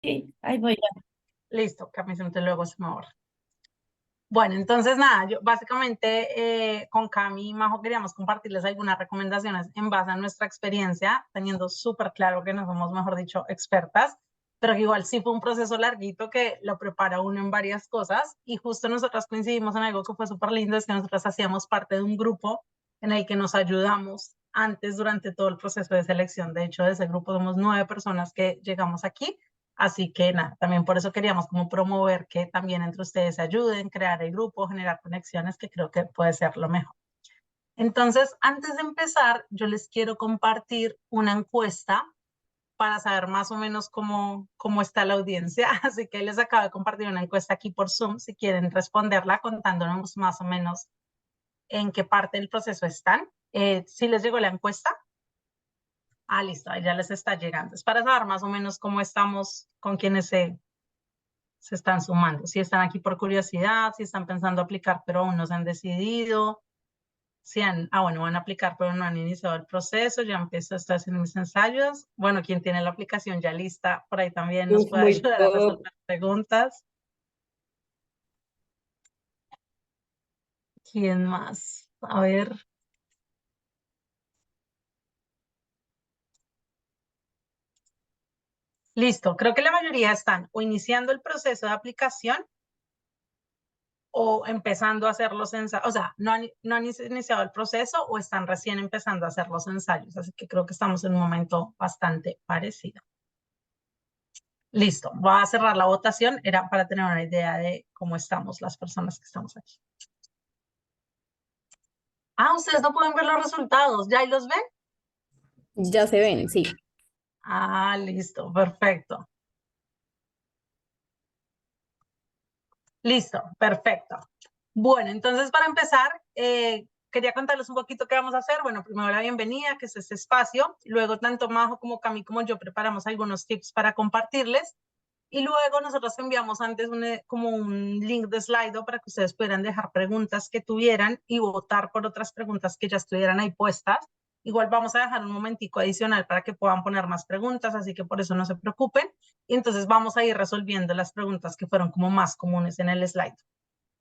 Sí, ahí voy ya. Listo, que a mí se me luego se me borra. Bueno, entonces nada, yo básicamente con Cami y Majo queríamos compartirles algunas recomendaciones en base a nuestra experiencia, teniendo súper claro que no somos, mejor dicho, expertas, pero que igual sí fue un proceso larguito que lo prepara uno en varias cosas y justo nosotras coincidimos en algo que fue súper lindo, es que nosotras hacíamos parte de un grupo en el que nos ayudamos antes durante todo el proceso de selección. De hecho, de ese grupo somos 9 personas que llegamos aquí. Así que nada, también por eso queríamos como promover que también entre ustedes se ayuden, crear el grupo, generar conexiones, que creo que puede ser lo mejor. Entonces, antes de empezar, yo les quiero compartir una encuesta para saber más o menos cómo está la audiencia. Así que les acabo de compartir una encuesta aquí por Zoom, si quieren responderla contándonos más o menos en qué parte del proceso están. ¿Sí les llegó la encuesta? Ah, listo, ahí ya les está llegando. Es para saber más o menos cómo estamos con quienes se están sumando. Si están aquí por curiosidad, si están pensando aplicar, pero aún no se han decidido, si bueno, van a aplicar, pero no han iniciado el proceso, ya empiezo, estoy haciendo mis ensayos. Bueno, quien tiene la aplicación ya lista, por ahí también nos Uf, puede muy ayudar a top. resolver preguntas. ¿Quién más? A ver. Listo, creo que la mayoría están o iniciando el proceso de aplicación o empezando a hacer los ensayos, o sea, no han iniciado el proceso o están recién empezando a hacer los ensayos, así que creo que estamos en un momento bastante parecido. Listo, voy a cerrar la votación, era para tener una idea de cómo estamos las personas que estamos aquí. Ah, ustedes no pueden ver los resultados, ¿ya ahí los ven? Ya se ven, sí. Ah, listo, perfecto. Listo, perfecto. Bueno, entonces para empezar, quería contarles un poquito qué vamos a hacer. Bueno, primero la bienvenida, que es este espacio. Luego, tanto Majo como Cami como yo preparamos algunos tips para compartirles. Y luego nosotros enviamos antes como un link de Slido para que ustedes pudieran dejar preguntas que tuvieran y votar por otras preguntas que ya estuvieran ahí puestas. Igual vamos a dejar un momentico adicional para que puedan poner más preguntas, así que por eso no se preocupen. Y entonces vamos a ir resolviendo las preguntas que fueron como más comunes en el slide.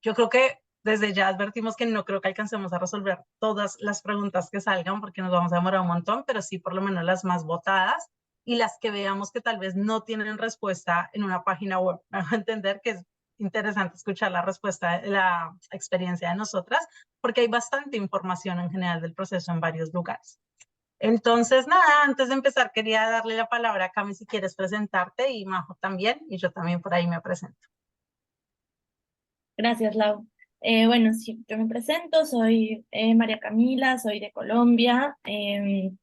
Yo creo que desde ya advertimos que no creo que alcancemos a resolver todas las preguntas que salgan porque nos vamos a demorar un montón, pero sí por lo menos las más votadas y las que veamos que tal vez no tienen respuesta en una página web. Me va a entender que es interesante escuchar la respuesta, la experiencia de nosotras, porque hay bastante información en general del proceso en varios lugares. Entonces, nada, antes de empezar quería darle la palabra a Cami si quieres presentarte y Majo también, y yo también por ahí me presento. Gracias, Lau. Bueno, sí, yo me presento, soy María Camila, soy de Colombia,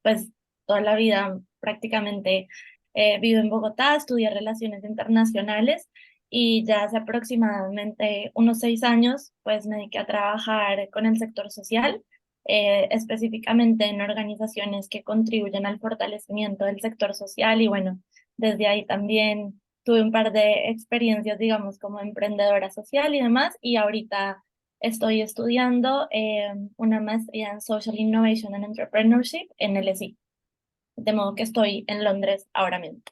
pues toda la vida prácticamente vivo en Bogotá, estudié Relaciones Internacionales y ya hace aproximadamente unos 6 años pues me dediqué a trabajar con el sector social, específicamente en organizaciones que contribuyen al fortalecimiento del sector social y bueno, desde ahí también tuve un par de experiencias, digamos, como emprendedora social y demás, y ahorita estoy estudiando una maestría en Social Innovation and Entrepreneurship en LSI, de modo que estoy en Londres ahora mismo.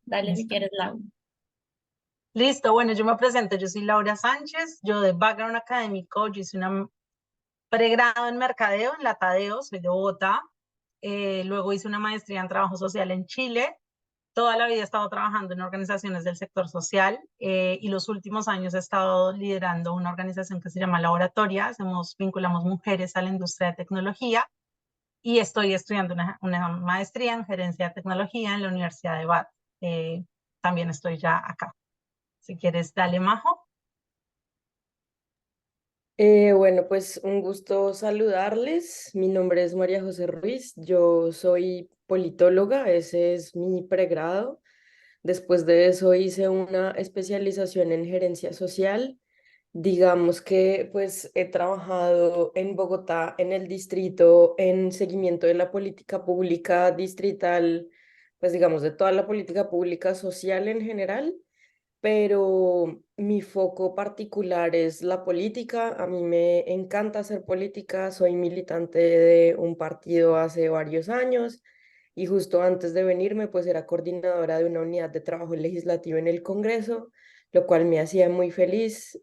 Dale si Listo. quieres, Lau. Listo, bueno, yo me presento, yo soy Laura Sánchez, yo de background académico, yo hice un pregrado en mercadeo en la Tadeo, soy de Bogotá, luego hice una maestría en trabajo social en Chile, toda la vida he estado trabajando en organizaciones del sector social y los últimos años he estado liderando una organización que se llama Laboratoria, vinculamos mujeres a la industria de tecnología y estoy estudiando una maestría en gerencia de tecnología en la Universidad de Bath. También estoy ya acá. Si quieres, dale, Majo. Bueno, pues un gusto saludarles. Mi nombre es María José Ruiz. Yo soy politóloga, ese es mi pregrado. Después de eso hice una especialización en gerencia social. Digamos que pues he trabajado en Bogotá, en el distrito, en seguimiento de la política pública distrital, pues digamos de toda la política pública social en general, pero mi foco particular es la política. A mí me encanta hacer política, soy militante de un partido hace varios años y justo antes de venirme, pues era coordinadora de una unidad de trabajo legislativo en el Congreso, lo cual me hacía muy feliz.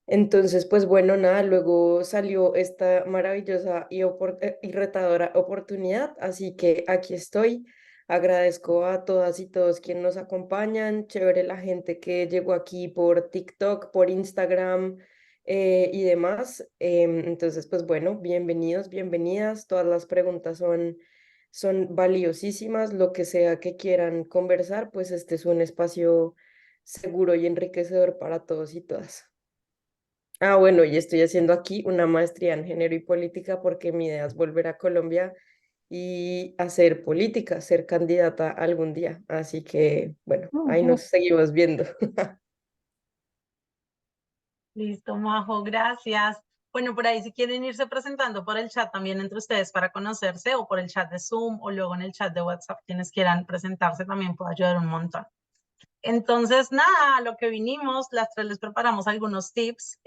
Entonces, pues bueno, nada, luego salió esta maravillosa y retadora oportunidad, así que aquí estoy. Agradezco a todas y todos quienes nos acompañan, chévere la gente que llegó aquí por TikTok, por Instagram y demás. Entonces, pues bueno, bienvenidos, bienvenidas. Todas las preguntas son valiosísimas, lo que sea que quieran conversar, pues este es un espacio seguro y enriquecedor para todos y todas. Ah, bueno, y estoy haciendo aquí una maestría en género y política porque mi idea es volver a Colombia y hacer política, ser candidata algún día. Así que, bueno, ahí nos seguimos viendo. Listo, Majo, gracias. Bueno, por ahí si quieren irse presentando por el chat también entre ustedes para conocerse o por el chat de Zoom o luego en el chat de WhatsApp, quienes quieran presentarse también puede ayudar un montón. Entonces, nada, a lo que vinimos, las tres les preparamos algunos tips.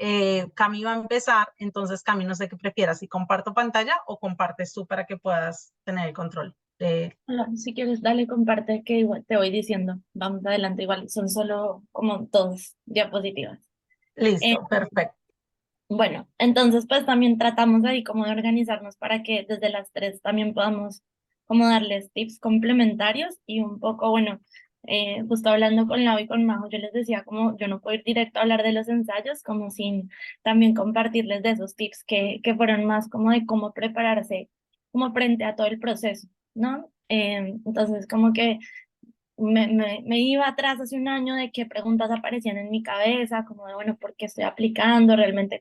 Cami va a empezar, entonces Cami, no sé qué prefieras, si comparto pantalla o compartes tú para que puedas tener el control. Hola, si quieres, dale, comparte que igual te voy diciendo. Vamos adelante, igual son solo como dos diapositivas. Eh, Listo, perfecto. bueno, entonces pues también tratamos ahí como de organizarnos para que desde las tres también podamos como darles tips complementarios y un poco, bueno, justo hablando con Lau y con Majo, yo les decía como yo no puedo ir directo a hablar de los ensayos, como sin también compartirles de esos tips que fueron más como de cómo prepararse como frente a todo el proceso, ¿no? Entonces como que me iba atrás hace un año de qué preguntas aparecían en mi cabeza, como de, bueno, ¿por qué estoy aplicando? Realmente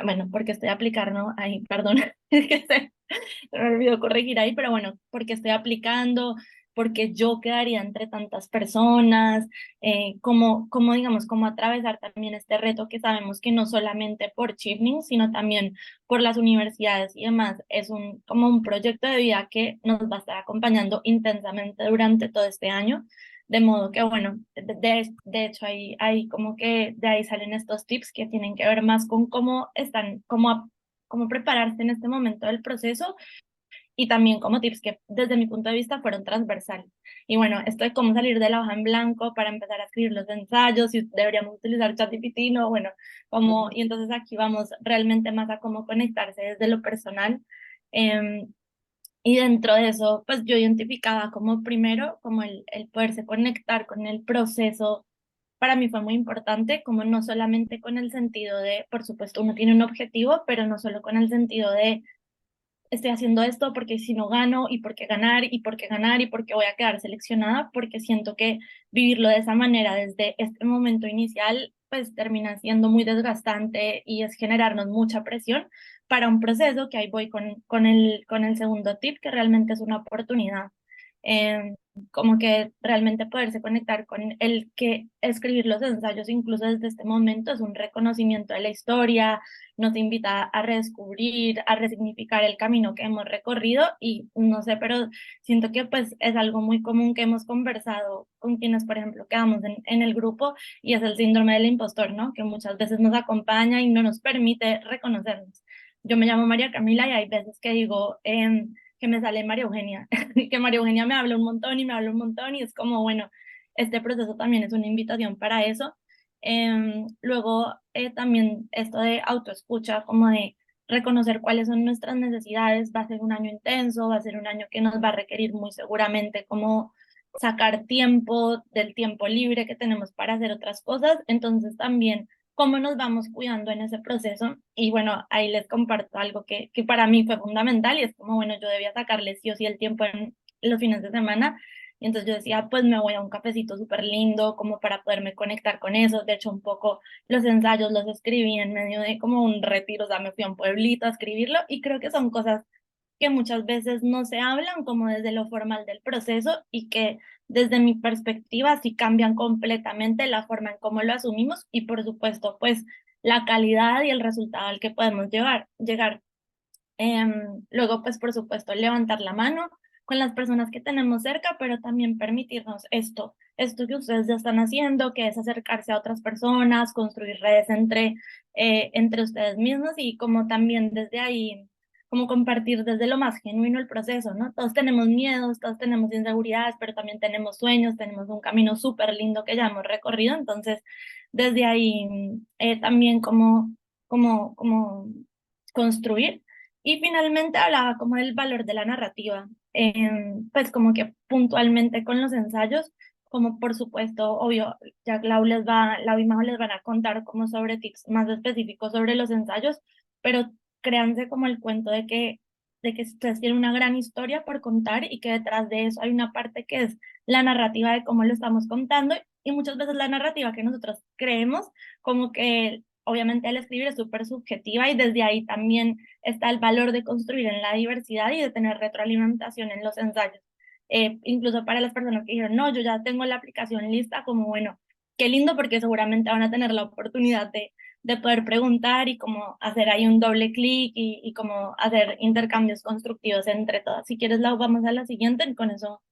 bueno, ¿por qué estoy aplicando? Ay, perdón, es que se me olvidó corregir ahí, pero bueno, ¿por qué estoy aplicando? Porque yo quedaría entre tantas personas, cómo, digamos, cómo atravesar también este reto que sabemos que no solamente por Chevening, sino también por las universidades y demás, es como un proyecto de vida que nos va a estar acompañando intensamente durante todo este año. De modo que, bueno, de hecho, hay como que de ahí salen estos tips que tienen que ver más con cómo están, cómo prepararse en este momento del proceso y también como tips que desde mi punto de vista fueron transversales. Y bueno, esto de cómo salir de la hoja en blanco para empezar a escribir los ensayos, si deberíamos utilizar ChatGPT, no, bueno, y entonces aquí vamos realmente más a cómo conectarse desde lo personal. em, y dentro de eso, pues yo identificaba como primero, como el poderse conectar con el proceso, para mí fue muy importante, como no solamente con el sentido de, por supuesto, uno tiene un objetivo, pero no solo con el sentido de estoy haciendo esto porque si no gano y por qué ganar y por qué ganar y por qué voy a quedar seleccionada, porque siento que vivirlo de esa manera desde este momento inicial pues termina siendo muy desgastante y es generarnos mucha presión para un proceso que ahí voy con el segundo tip, que realmente es una oportunidad. Como que realmente poderse conectar con el que escribir los ensayos incluso desde este momento es un reconocimiento de la historia, nos invita a redescubrir, a resignificar el camino que hemos recorrido y no sé, pero siento que pues es algo muy común que hemos conversado con quienes, por ejemplo, quedamos en el grupo y es el síndrome del impostor, ¿no? Que muchas veces nos acompaña y no nos permite reconocernos. Yo me llamo María Camila y hay veces que digo que me sale María Eugenia, que María Eugenia me habla un montón y me habla un montón y es como, bueno, este proceso también es una invitación para eso. Luego también esto de autoescucha, como de reconocer cuáles son nuestras necesidades, va a ser un año intenso, va a ser un año que nos va a requerir muy seguramente como sacar tiempo del tiempo libre que tenemos para hacer otras cosas, entonces también cómo nos vamos cuidando en ese proceso. Y bueno, ahí les comparto algo que para mí fue fundamental y es como, bueno, yo debía sacarle sí o sí el tiempo en los fines de semana. Y entonces yo decía, pues me voy a un cafecito súper lindo como para poderme conectar con eso. De hecho, un poco los ensayos los escribí en medio de como un retiro, o sea, me fui a un pueblito a escribirlo y creo que son cosas que muchas veces no se hablan como desde lo formal del proceso y que desde mi perspectiva sí cambian completamente la forma en cómo lo asumimos y por supuesto pues la calidad y el resultado al que podemos llegar. Luego pues por supuesto levantar la mano con las personas que tenemos cerca, pero también permitirnos esto que ustedes ya están haciendo, que es acercarse a otras personas, construir redes entre ustedes mismos y como también desde ahí como compartir desde lo más genuino el proceso, ¿no? Todos tenemos miedos, todos tenemos inseguridades, pero también tenemos sueños, tenemos un camino súper lindo que ya hemos recorrido, entonces desde ahí también como construir. Y finalmente hablaba como del valor de la narrativa, pues como que puntualmente con los ensayos, como por supuesto, obvio, ya Lau y Majo les van a contar como sobre tips más específicos sobre los ensayos, pero créanse como el cuento de que ustedes tienen una gran historia por contar y que detrás de eso hay una parte que es la narrativa de cómo lo estamos contando y muchas veces la narrativa que nosotros creemos como que obviamente al escribir es súper subjetiva y desde ahí también está el valor de construir en la diversidad y de tener retroalimentación en los ensayos. Incluso para las personas que dijeron, no, yo ya tengo la aplicación lista, como bueno, qué lindo porque seguramente van a tener la oportunidad de poder preguntar y como hacer ahí un doble clic y como hacer intercambios constructivos entre todas. Si quieres, Lau, vamos a la siguiente y con eso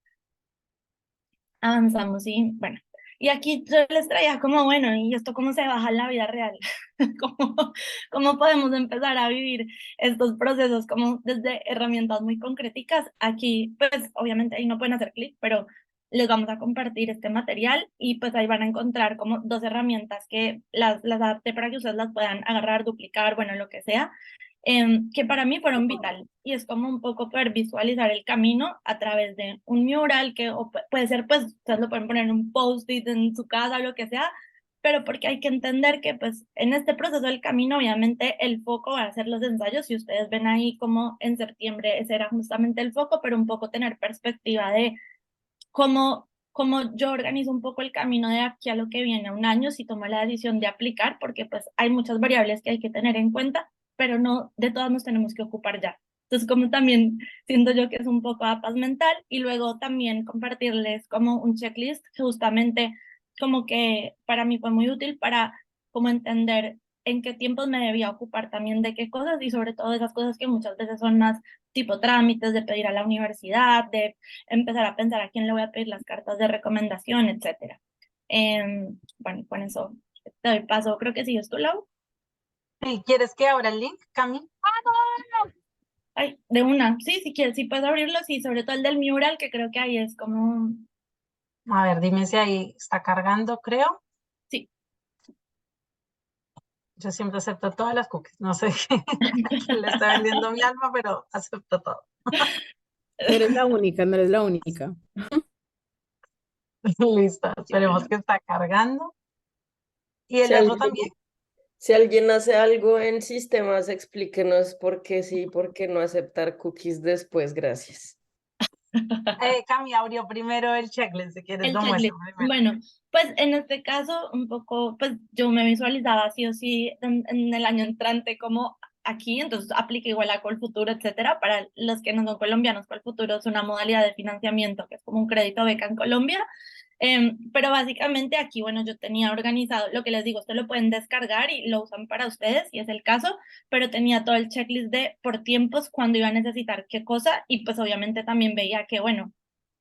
avanzamos y bueno. Y aquí yo les traía como, bueno, ¿y esto cómo se baja en la vida real? ¿Cómo podemos empezar a vivir estos procesos como desde herramientas muy concreticas? Aquí, pues, obviamente ahí no pueden hacer clic, pero les vamos a compartir este material y pues ahí van a encontrar como dos herramientas que las adapté para que ustedes las puedan agarrar, duplicar, bueno, lo que sea, que para mí fueron vital. Y es como un poco poder visualizar el camino a través de un mural que puede ser, pues, ustedes lo pueden poner en un post-it en su casa o lo que sea, pero porque hay que entender que, pues, en este proceso del camino, obviamente, el foco va a ser los ensayos. Y ustedes ven ahí como en septiembre ese era justamente el foco, pero un poco tener perspectiva de cómo yo organizo un poco el camino de aquí a lo que viene a un año, si tomo la decisión de aplicar, porque pues hay muchas variables que hay que tener en cuenta, pero no de todas nos tenemos que ocupar ya. Entonces, como también siento yo que es un poco de paz mental y luego también compartirles como un checklist, justamente como que para mí fue muy útil para como entender en qué tiempos me debía ocupar también de qué cosas y sobre todo esas cosas que muchas veces son más tipo trámites de pedir a la universidad, de empezar a pensar a quién le voy a pedir las cartas de recomendación, etcétera. Bueno, con eso te doy paso, creo que sigues tú, Lau. ¿Y quieres que abra el link, Cami? Ay, de una, sí, si quieres, sí puedes abrirlo, sí, sobre todo el del mural, que creo que ahí es como, A ver, dime si ahí está cargando, creo. sí. Yo siempre acepto todas las cookies. No sé quién le está vendiendo mi alma, pero acepto todo. No eres la única, no eres la única. Listo, Sí, esperemos bueno. que está cargando. Y Si el otro alguien, también. si alguien hace algo en sistemas, explíquenos por qué sí, por qué no aceptar cookies después, gracias. Cami abrió primero el checklist, si quieres El lo muestro checklist. primero. Bueno, pues en este caso, un poco, pues yo me visualizaba sí o sí en el año entrante como aquí, entonces aplica igual a Colfuturo, etcétera. Para los que no son colombianos, Colfuturo es una modalidad de financiamiento que es como un crédito beca en Colombia. Pero básicamente aquí, bueno, yo tenía organizado, lo que les digo, ustedes lo pueden descargar y lo usan para ustedes, si es el caso, pero tenía todo el checklist de por tiempos, cuándo iba a necesitar qué cosa, y pues obviamente también veía que, bueno,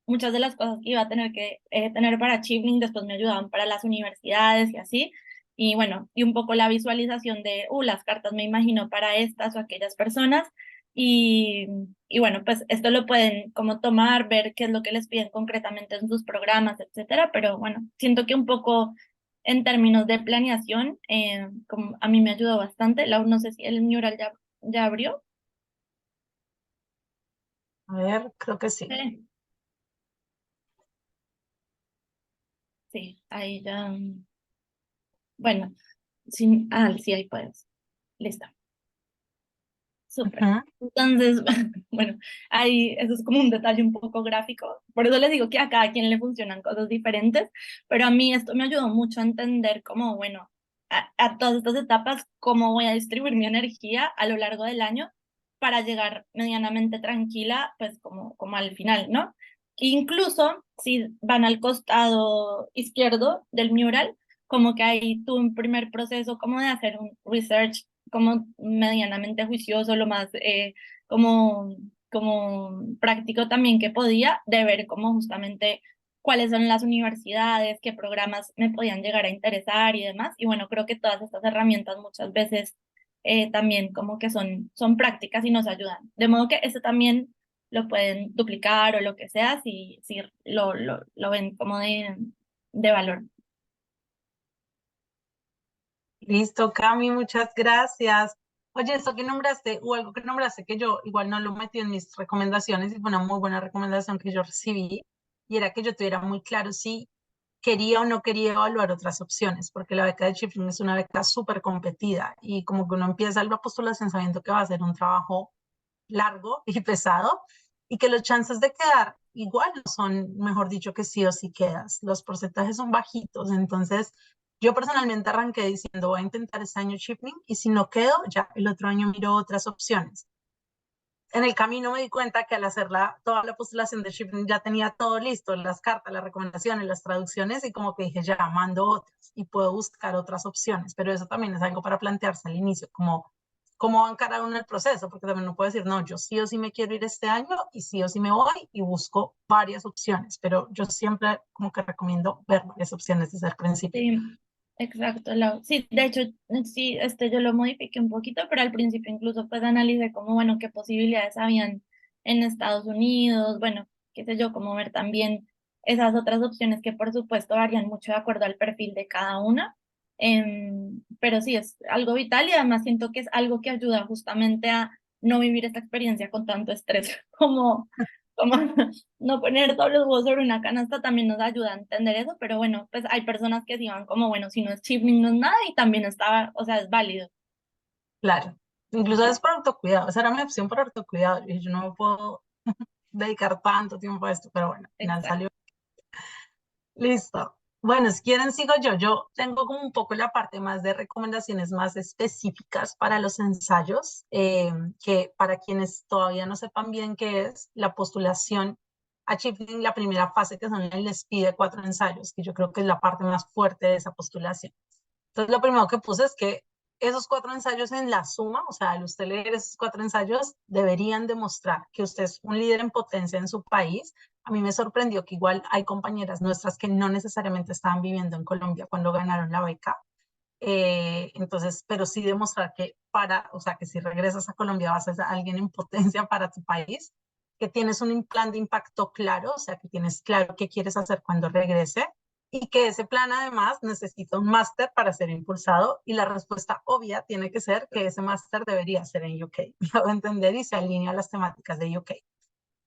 muchas de las cosas que iba a tener que tener para Chipling después me ayudaban para las universidades y así. Y bueno, y un poco la visualización de, las cartas me imagino para estas o aquellas personas. Y, y bueno, pues esto lo pueden como tomar, ver qué es lo que les piden concretamente en sus programas, etcétera. Pero bueno, siento que un poco en términos de planeación, como a mí me ayudó bastante. No sé si el mural ya abrió. A ver, creo que sí. Sí, sí, ahí ya. Bueno, sí, sí, ahí puedes. Listo. Súper. Ujú. Entonces, bueno, ahí eso es como un detalle un poco gráfico. Por eso les digo que a cada quien le funcionan cosas diferentes, pero a mí esto me ayudó mucho a entender cómo, bueno, a todas estas etapas, cómo voy a distribuir mi energía a lo largo del año para llegar medianamente tranquila, pues como al final, ¿no? Incluso si van al costado izquierdo del mural, como que ahí tuve un primer proceso como de hacer un research como medianamente juicioso, lo más como, como práctico también que podía, de ver como justamente cuáles son las universidades, qué programas me podían llegar a interesar y demás. Y bueno, creo que todas estas herramientas muchas veces también como que son prácticas y nos ayudan. De modo que eso también lo pueden duplicar o lo que sea si lo ven como de valor. Listo, Cami, muchas gracias. Oye, esto que nombraste, o algo que nombraste que yo igual no lo metí en mis recomendaciones, y fue una muy buena recomendación que yo recibí, y era que yo tuviera muy claro si quería o no quería evaluar otras opciones, porque la beca de Chifling es una beca súper competida, y como que uno empieza la postulación sabiendo que va a ser un trabajo largo y pesado, y que los chances de quedar igual no son, mejor dicho, que sí o sí quedas. Los porcentajes son bajitos, entonces yo personalmente arranqué diciendo voy a intentar este año Chipling y si no quedo, ya el otro año miro otras opciones. En el camino me di cuenta que al hacerla toda la postulación de Chipling ya tenía todo listo, las cartas, las recomendaciones, las traducciones y como que dije ya mando otras y puedo buscar otras opciones, pero eso también es algo para plantearse al inicio, como cómo va a encarar uno el proceso, porque también no puedo decir, no, yo sí o sí me quiero ir este año y sí o sí me voy y busco varias opciones, pero yo siempre como que recomiendo ver varias opciones desde el principio. Sí, exacto. Sí, de hecho, sí, yo lo modifiqué un poquito, pero al principio incluso pues analicé como, bueno, qué posibilidades habían en Estados Unidos, bueno, qué sé yo, como ver también esas otras opciones que por supuesto varían mucho de acuerdo al perfil de cada una. Pero sí, es algo vital y además siento que es algo que ayuda justamente a no vivir esta experiencia con tanto estrés como no poner todos los huevos sobre una canasta también nos ayuda a entender eso, pero bueno, pues hay personas que sí van como, bueno, si no es chipning no es nada y también está, o sea, es válido. Claro, incluso es por autocuidado, esa era mi opción por autocuidado, y yo no me puedo dedicar tanto tiempo a esto, pero bueno, al final Exacto. salió. Listo. Bueno, si quieren sigo yo. Yo tengo como un poco la parte más de recomendaciones más específicas para los ensayos, que para quienes todavía no sepan bien qué es la postulación a Chipling, la primera fase que son el les pide 4 ensayos, que yo creo que es la parte más fuerte de esa postulación. Entonces, lo primero que puse es que esos 4 ensayos en la suma, o sea, al usted leer esos 4 ensayos, deberían demostrar que usted es un líder en potencia en su país. A mí me sorprendió que igual hay compañeras nuestras que no necesariamente estaban viviendo en Colombia cuando ganaron la beca. Entonces, pero sí demostrar que o sea, que si regresas a Colombia vas a ser alguien en potencia para tu país, que tienes un plan de impacto claro, o sea, que tienes claro qué quieres hacer cuando regrese y que ese plan además necesita un máster para ser impulsado y la respuesta obvia tiene que ser que ese máster debería ser en UK, lo voy a entender y se alinea a las temáticas de UK.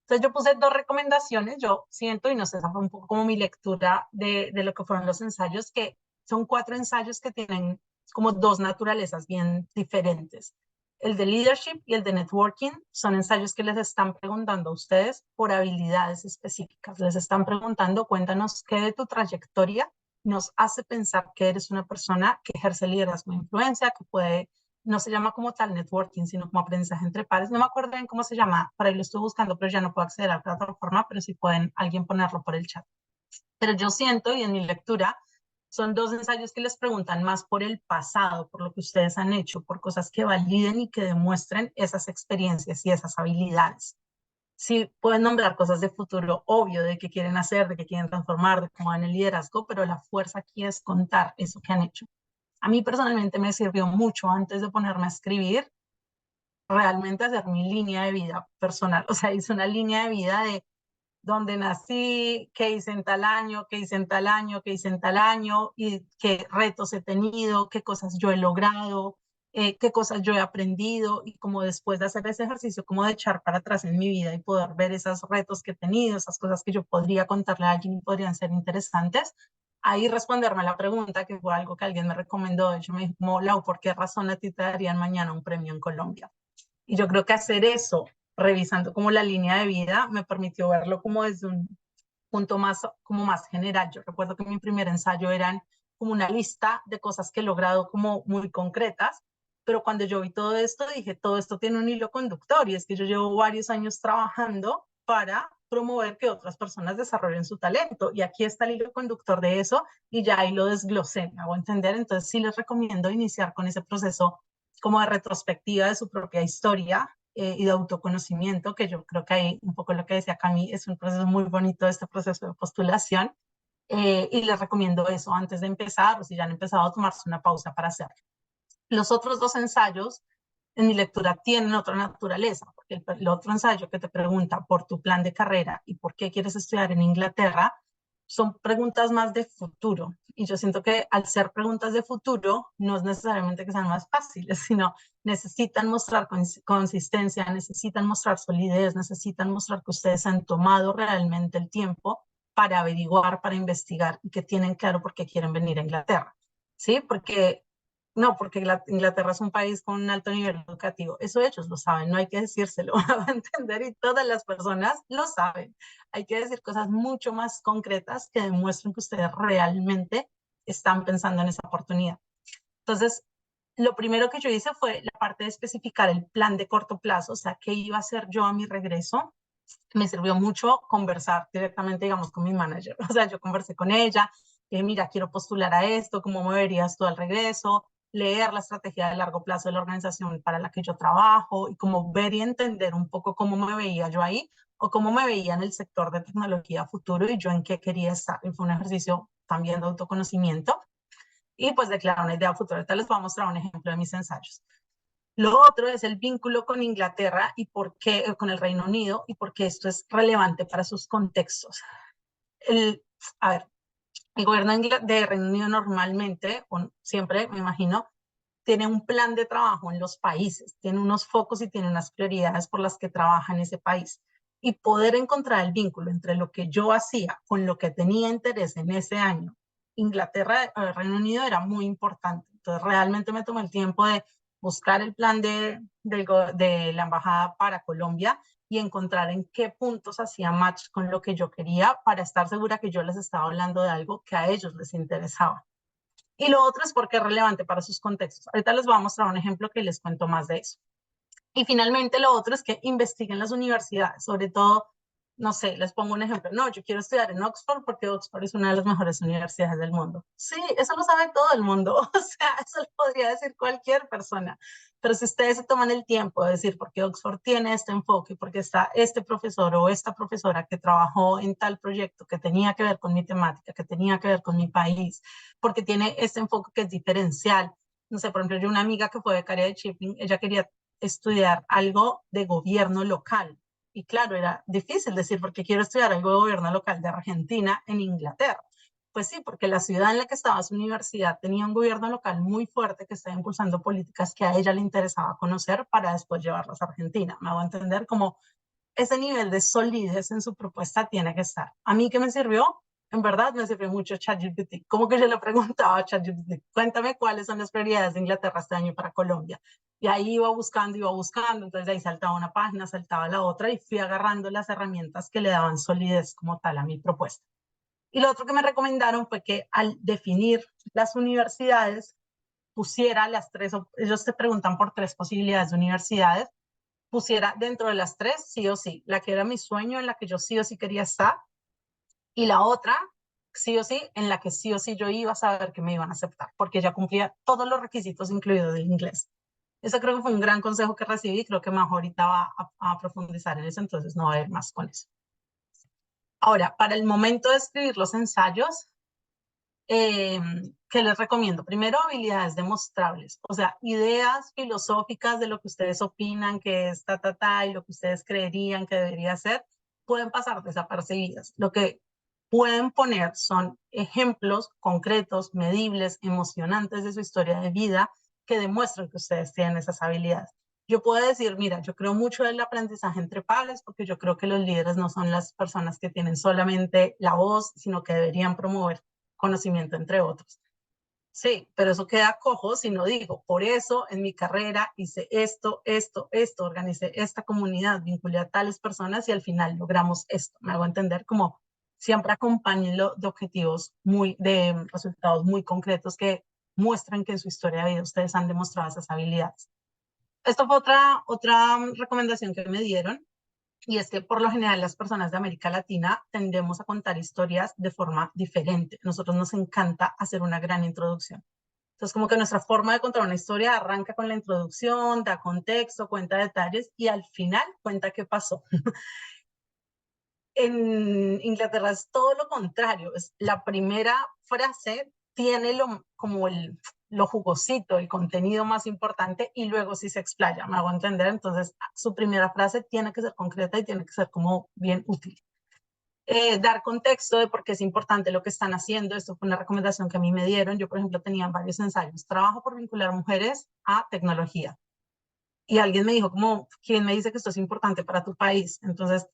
Entonces yo puse 2 recomendaciones, yo siento, y no sé, esa fue un poco como mi lectura de lo que fueron los ensayos, que son 4 ensayos que tienen como 2 naturalezas bien diferentes. El de leadership y el de networking son ensayos que les están preguntando a ustedes por habilidades específicas. Les están preguntando, cuéntanos qué de tu trayectoria nos hace pensar que eres una persona que ejerce liderazgo e influencia, que puede, no se llama como tal networking, sino como aprendizaje entre pares. No me acuerdo bien cómo se llama, por ahí lo estoy buscando, pero ya no puedo acceder a la plataforma, pero si pueden alguien ponerlo por el chat. Pero yo siento, y en mi lectura, son 2 ensayos que les preguntan más por el pasado, por lo que ustedes han hecho, por cosas que validen y que demuestren esas experiencias y esas habilidades. Sí, pueden nombrar cosas de futuro, obvio, de qué quieren hacer, de qué quieren transformar, de cómo van el liderazgo, pero la fuerza aquí es contar eso que han hecho. A mí personalmente me sirvió mucho antes de ponerme a escribir, realmente hacer mi línea de vida personal. O sea, hice una línea de vida de dónde nací, qué hice en tal año, qué hice en tal año, qué hice en tal año, y qué retos he tenido, qué cosas yo he logrado, qué cosas yo he aprendido, y como después de hacer ese ejercicio, como de echar para atrás en mi vida y poder ver esos retos que he tenido, esas cosas que yo podría contarle a alguien y podrían ser interesantes, ahí responderme a la pregunta, que fue algo que alguien me recomendó. De hecho, me dijo, Lau, ¿por qué razón a ti te darían mañana un premio en Colombia? Y yo creo que hacer eso, revisando como la línea de vida, me permitió verlo como desde un punto más, como más general. Yo recuerdo que mi primer ensayo eran como una lista de cosas que he logrado como muy concretas, pero cuando yo vi todo esto, dije, todo esto tiene un hilo conductor, y es que yo llevo varios años trabajando para promover que otras personas desarrollen su talento, y aquí está el hilo conductor de eso, y ya ahí lo desglosé, me hago entender. Entonces sí les recomiendo iniciar con ese proceso como de retrospectiva de su propia historia, y de autoconocimiento, que yo creo que ahí un poco lo que decía Cami, es un proceso muy bonito este proceso de postulación, y les recomiendo eso antes de empezar, o si ya han empezado, a tomarse una pausa para hacerlo. Los otros dos ensayos en mi lectura tienen otra naturaleza, porque el otro ensayo que te pregunta por tu plan de carrera y por qué quieres estudiar en Inglaterra, son preguntas más de futuro. Y yo siento que al ser preguntas de futuro, no es necesariamente que sean más fáciles, sino necesitan mostrar consistencia, necesitan mostrar solidez, necesitan mostrar que ustedes han tomado realmente el tiempo para averiguar, para investigar y que tienen claro por qué quieren venir a Inglaterra. ¿Sí? Porque Inglaterra es un país con un alto nivel educativo. Eso ellos lo saben, no hay que decírselo, va a entender, y todas las personas lo saben. Hay que decir cosas mucho más concretas que demuestren que ustedes realmente están pensando en esa oportunidad. Entonces, lo primero que yo hice fue la parte de especificar el plan de corto plazo, o sea, qué iba a hacer yo a mi regreso. Me sirvió mucho conversar directamente, digamos, con mi manager. O sea, yo conversé con ella, mira, quiero postular a esto, ¿cómo me verías tú al regreso? Leer la estrategia de largo plazo de la organización para la que yo trabajo y como ver y entender un poco cómo me veía yo ahí o cómo me veía en el sector de tecnología futuro y yo en qué quería estar. Y fue un ejercicio también de autoconocimiento y pues declarar una idea futura. Ahorita les voy a mostrar un ejemplo de mis ensayos. Lo otro es el vínculo con Inglaterra y por qué, con el Reino Unido, y por qué esto es relevante para sus contextos. A ver, el gobierno de Reino Unido normalmente, o siempre me imagino, tiene un plan de trabajo en los países, tiene unos focos y tiene unas prioridades por las que trabaja en ese país. Y poder encontrar el vínculo entre lo que yo hacía con lo que tenía interés en ese año, Inglaterra, Reino Unido, era muy importante. Entonces realmente me tomé el tiempo de buscar el plan de la embajada para Colombia y encontrar en qué puntos hacía match con lo que yo quería para estar segura que yo les estaba hablando de algo que a ellos les interesaba. Y lo otro es porque es relevante para sus contextos. Ahorita les voy a mostrar un ejemplo que les cuento más de eso. Y finalmente lo otro es que investiguen las universidades, sobre todo, no sé, les pongo un ejemplo. No, yo quiero estudiar en Oxford porque Oxford es una de las mejores universidades del mundo. Sí, eso lo sabe todo el mundo. O sea, eso lo podría decir cualquier persona. Pero si ustedes se toman el tiempo de decir por qué Oxford tiene este enfoque, porque está este profesor o esta profesora que trabajó en tal proyecto que tenía que ver con mi temática, que tenía que ver con mi país, porque tiene este enfoque que es diferencial. No sé, por ejemplo, yo una amiga que fue becaria de Shipping, ella quería estudiar algo de gobierno local. Y claro, era difícil decir, porque quiero estudiar algo de gobierno local de Argentina en Inglaterra. Pues sí, porque la ciudad en la que estaba su universidad tenía un gobierno local muy fuerte que estaba impulsando políticas que a ella le interesaba conocer para después llevarlas a Argentina. Me hago entender como ese nivel de solidez en su propuesta tiene que estar. ¿A mí qué me sirvió? En verdad me sirvió mucho ChatGPT. Como que yo le preguntaba a ChatGPT, cuéntame cuáles son las prioridades de Inglaterra este año para Colombia. Y ahí iba buscando, entonces de ahí saltaba una página, saltaba la otra y fui agarrando las herramientas que le daban solidez como tal a mi propuesta. Y lo otro que me recomendaron fue que al definir las universidades, pusiera las tres, ellos te preguntan por tres posibilidades de universidades, pusiera dentro de las tres, sí o sí, la que era mi sueño, en la que yo sí o sí quería estar, y la otra, sí o sí, en la que sí o sí yo iba a saber que me iban a aceptar, porque ya cumplía todos los requisitos, incluido del inglés. Eso creo que fue un gran consejo que recibí, creo que Majo ahorita va a profundizar en eso, entonces no va a ir más con eso. Ahora, para el momento de escribir los ensayos, ¿qué les recomiendo? Primero, habilidades demostrables, o sea, ideas filosóficas de lo que ustedes opinan que es y lo que ustedes creerían que debería ser, pueden pasar desapercibidas. Lo que pueden poner son ejemplos concretos, medibles, emocionantes de su historia de vida que demuestran que ustedes tienen esas habilidades. Yo puedo decir, mira, yo creo mucho en el aprendizaje entre pares porque yo creo que los líderes no son las personas que tienen solamente la voz, sino que deberían promover conocimiento entre otros. Sí, pero eso queda cojo si no digo, por eso en mi carrera hice esto, organicé esta comunidad, vinculé a tales personas y al final logramos esto. Me hago entender como siempre acompáñenlo de objetivos de resultados muy concretos que muestran que en su historia de vida ustedes han demostrado esas habilidades. Esto fue otra recomendación que me dieron. Y es que por lo general las personas de América Latina tendemos a contar historias de forma diferente. Nosotros nos encanta hacer una gran introducción. Entonces, como que nuestra forma de contar una historia arranca con la introducción, da contexto, cuenta detalles y al final cuenta qué pasó. En Inglaterra es todo lo contrario. Es la primera frase tiene como lo jugosito, el contenido más importante, y luego sí se explaya, me hago entender. Entonces, su primera frase tiene que ser concreta y tiene que ser como bien útil. Dar contexto de por qué es importante lo que están haciendo. Esto fue una recomendación que a mí me dieron. Yo, por ejemplo, tenía varios ensayos. Trabajo por vincular mujeres a tecnología. Y alguien me dijo, como, ¿quién me dice que esto es importante para tu país? Entonces,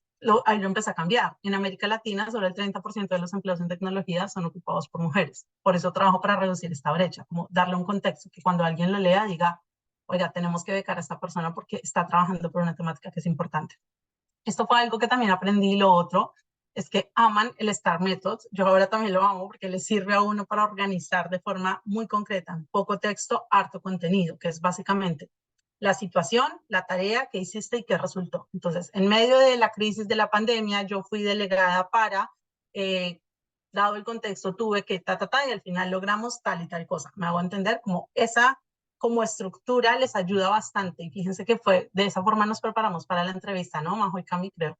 ahí lo empecé a cambiar. En América Latina, solo el 30% de los empleos en tecnología son ocupados por mujeres. Por eso trabajo para reducir esta brecha, como darle un contexto, que cuando alguien lo lea diga, oiga, tenemos que becar a esta persona porque está trabajando por una temática que es importante. Esto fue algo que también aprendí. Lo otro es que aman el STAR Method. Yo ahora también lo amo porque le sirve a uno para organizar de forma muy concreta, poco texto, harto contenido, que es básicamente la situación, la tarea que hiciste y qué resultó. Entonces, en medio de la crisis de la pandemia, yo fui delegada para, dado el contexto, tuve que y al final logramos tal y tal cosa. Me hago entender como esa como estructura les ayuda bastante. Y fíjense que fue de esa forma nos preparamos para la entrevista, ¿no? Majo y Cami, creo.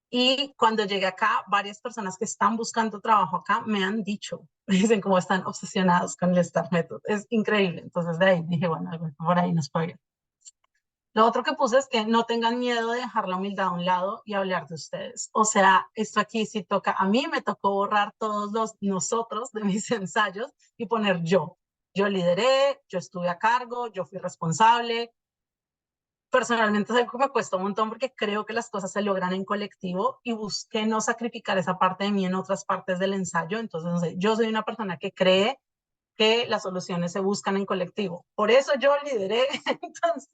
Y cuando llegué acá, varias personas que están buscando trabajo acá me han dicho, me dicen cómo están obsesionados con el STAR Method. Es increíble. Entonces de ahí dije, bueno, por ahí nos puede ir. Lo otro que puse es que no tengan miedo de dejar la humildad a un lado y hablar de ustedes. O sea, esto aquí sí toca, a mí me tocó borrar todos los nosotros de mis ensayos y poner yo. Yo lideré, yo estuve a cargo, yo fui responsable. Personalmente es algo que me cuesta un montón porque creo que las cosas se logran en colectivo y busqué no sacrificar esa parte de mí en otras partes del ensayo. Entonces, no sé, yo soy una persona que cree que las soluciones se buscan en colectivo. Por eso yo lideré. Entonces,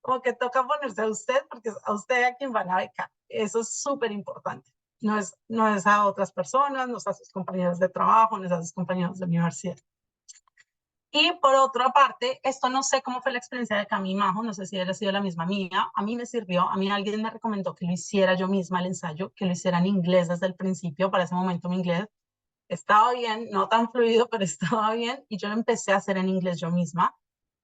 como que toca ponerse a usted porque es a usted a quien van a becar. Eso es súper importante. No es a otras personas, no es a sus compañeros de trabajo, no es a sus compañeros de universidad. Y por otra parte, esto no sé cómo fue la experiencia de Cami y Majo, no sé si hubiera sido la misma mía. A mí me sirvió, a mí alguien me recomendó que lo hiciera yo misma el ensayo, que lo hiciera en inglés desde el principio. Para ese momento mi inglés estaba bien, no tan fluido, pero estaba bien. Y yo lo empecé a hacer en inglés yo misma.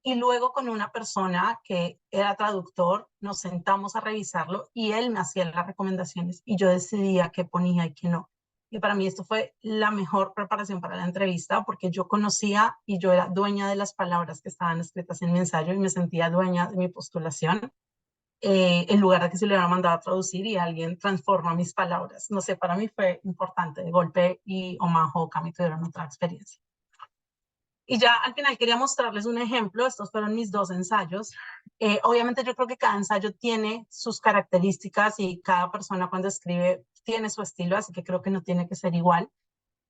Y luego con una persona que era traductor, nos sentamos a revisarlo y él me hacía las recomendaciones y yo decidía qué ponía y qué no. Y para mí esto fue la mejor preparación para la entrevista porque yo conocía y yo era dueña de las palabras que estaban escritas en mi ensayo y me sentía dueña de mi postulación, en lugar de que se le hubiera mandado a traducir y alguien transforma mis palabras. No sé, para mí fue importante de golpe y Omajo o Cami tuvieron otra experiencia. Y ya al final quería mostrarles un ejemplo. Estos fueron mis dos ensayos. Obviamente yo creo que cada ensayo tiene sus características y cada persona cuando escribe tiene su estilo, así que creo que no tiene que ser igual.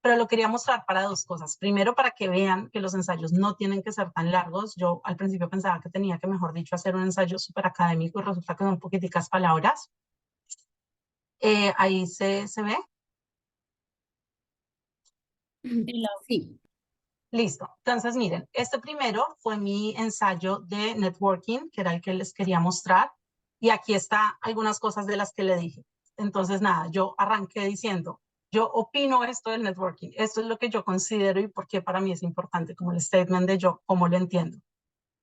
Pero lo quería mostrar para dos cosas. Primero, para que vean que los ensayos no tienen que ser tan largos. Yo al principio pensaba que tenía que, mejor dicho, hacer un ensayo súper académico y resulta que son poquiticas palabras. Ahí se ve. Sí. Listo. Entonces, miren, este primero fue mi ensayo de networking, que era el que les quería mostrar. Y aquí está algunas cosas de las que le dije. Entonces, nada, yo arranqué diciendo, yo opino esto del networking. Esto es lo que yo considero y por qué para mí es importante, como el statement de yo, cómo lo entiendo.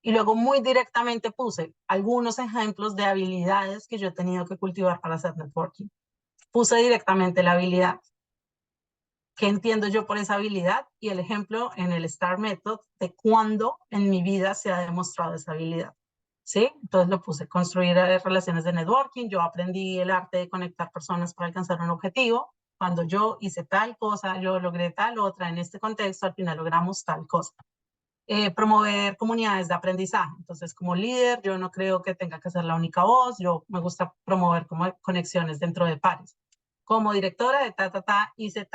Y luego muy directamente puse algunos ejemplos de habilidades que yo he tenido que cultivar para hacer networking. Puse directamente la habilidad. ¿Qué entiendo yo por esa habilidad? Y el ejemplo en el STAR Method de cuándo en mi vida se ha demostrado esa habilidad. ¿Sí? Entonces lo puse, construir relaciones de networking. Yo aprendí el arte de conectar personas para alcanzar un objetivo. Cuando yo hice tal cosa, yo logré tal otra. En este contexto, al final logramos tal cosa. Promover comunidades de aprendizaje. Entonces, como líder, yo no creo que tenga que ser la única voz. Yo me gusta promover como conexiones dentro de pares. Como directora de hice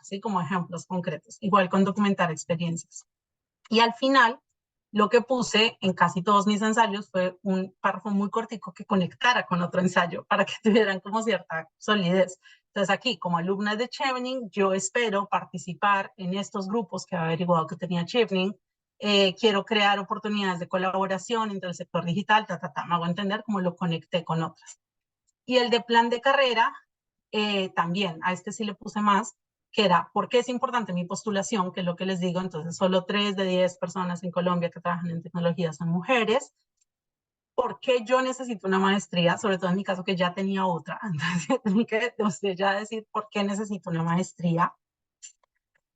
¿sí? Como ejemplos concretos. Igual con documentar experiencias. Y al final, lo que puse en casi todos mis ensayos fue un párrafo muy cortico que conectara con otro ensayo para que tuvieran como cierta solidez. Entonces aquí, como alumna de Chevening, yo espero participar en estos grupos que he averiguado que tenía Chevening. Quiero crear oportunidades de colaboración entre el sector digital, me hago entender cómo lo conecté con otras. Y el de plan de carrera, también, a este sí le puse más, que era, ¿por qué es importante mi postulación? Que es lo que les digo, entonces solo 3 de 10 personas en Colombia que trabajan en tecnología son mujeres. ¿Por qué yo necesito una maestría? Sobre todo en mi caso que ya tenía otra, entonces tengo que ya decir por qué necesito una maestría.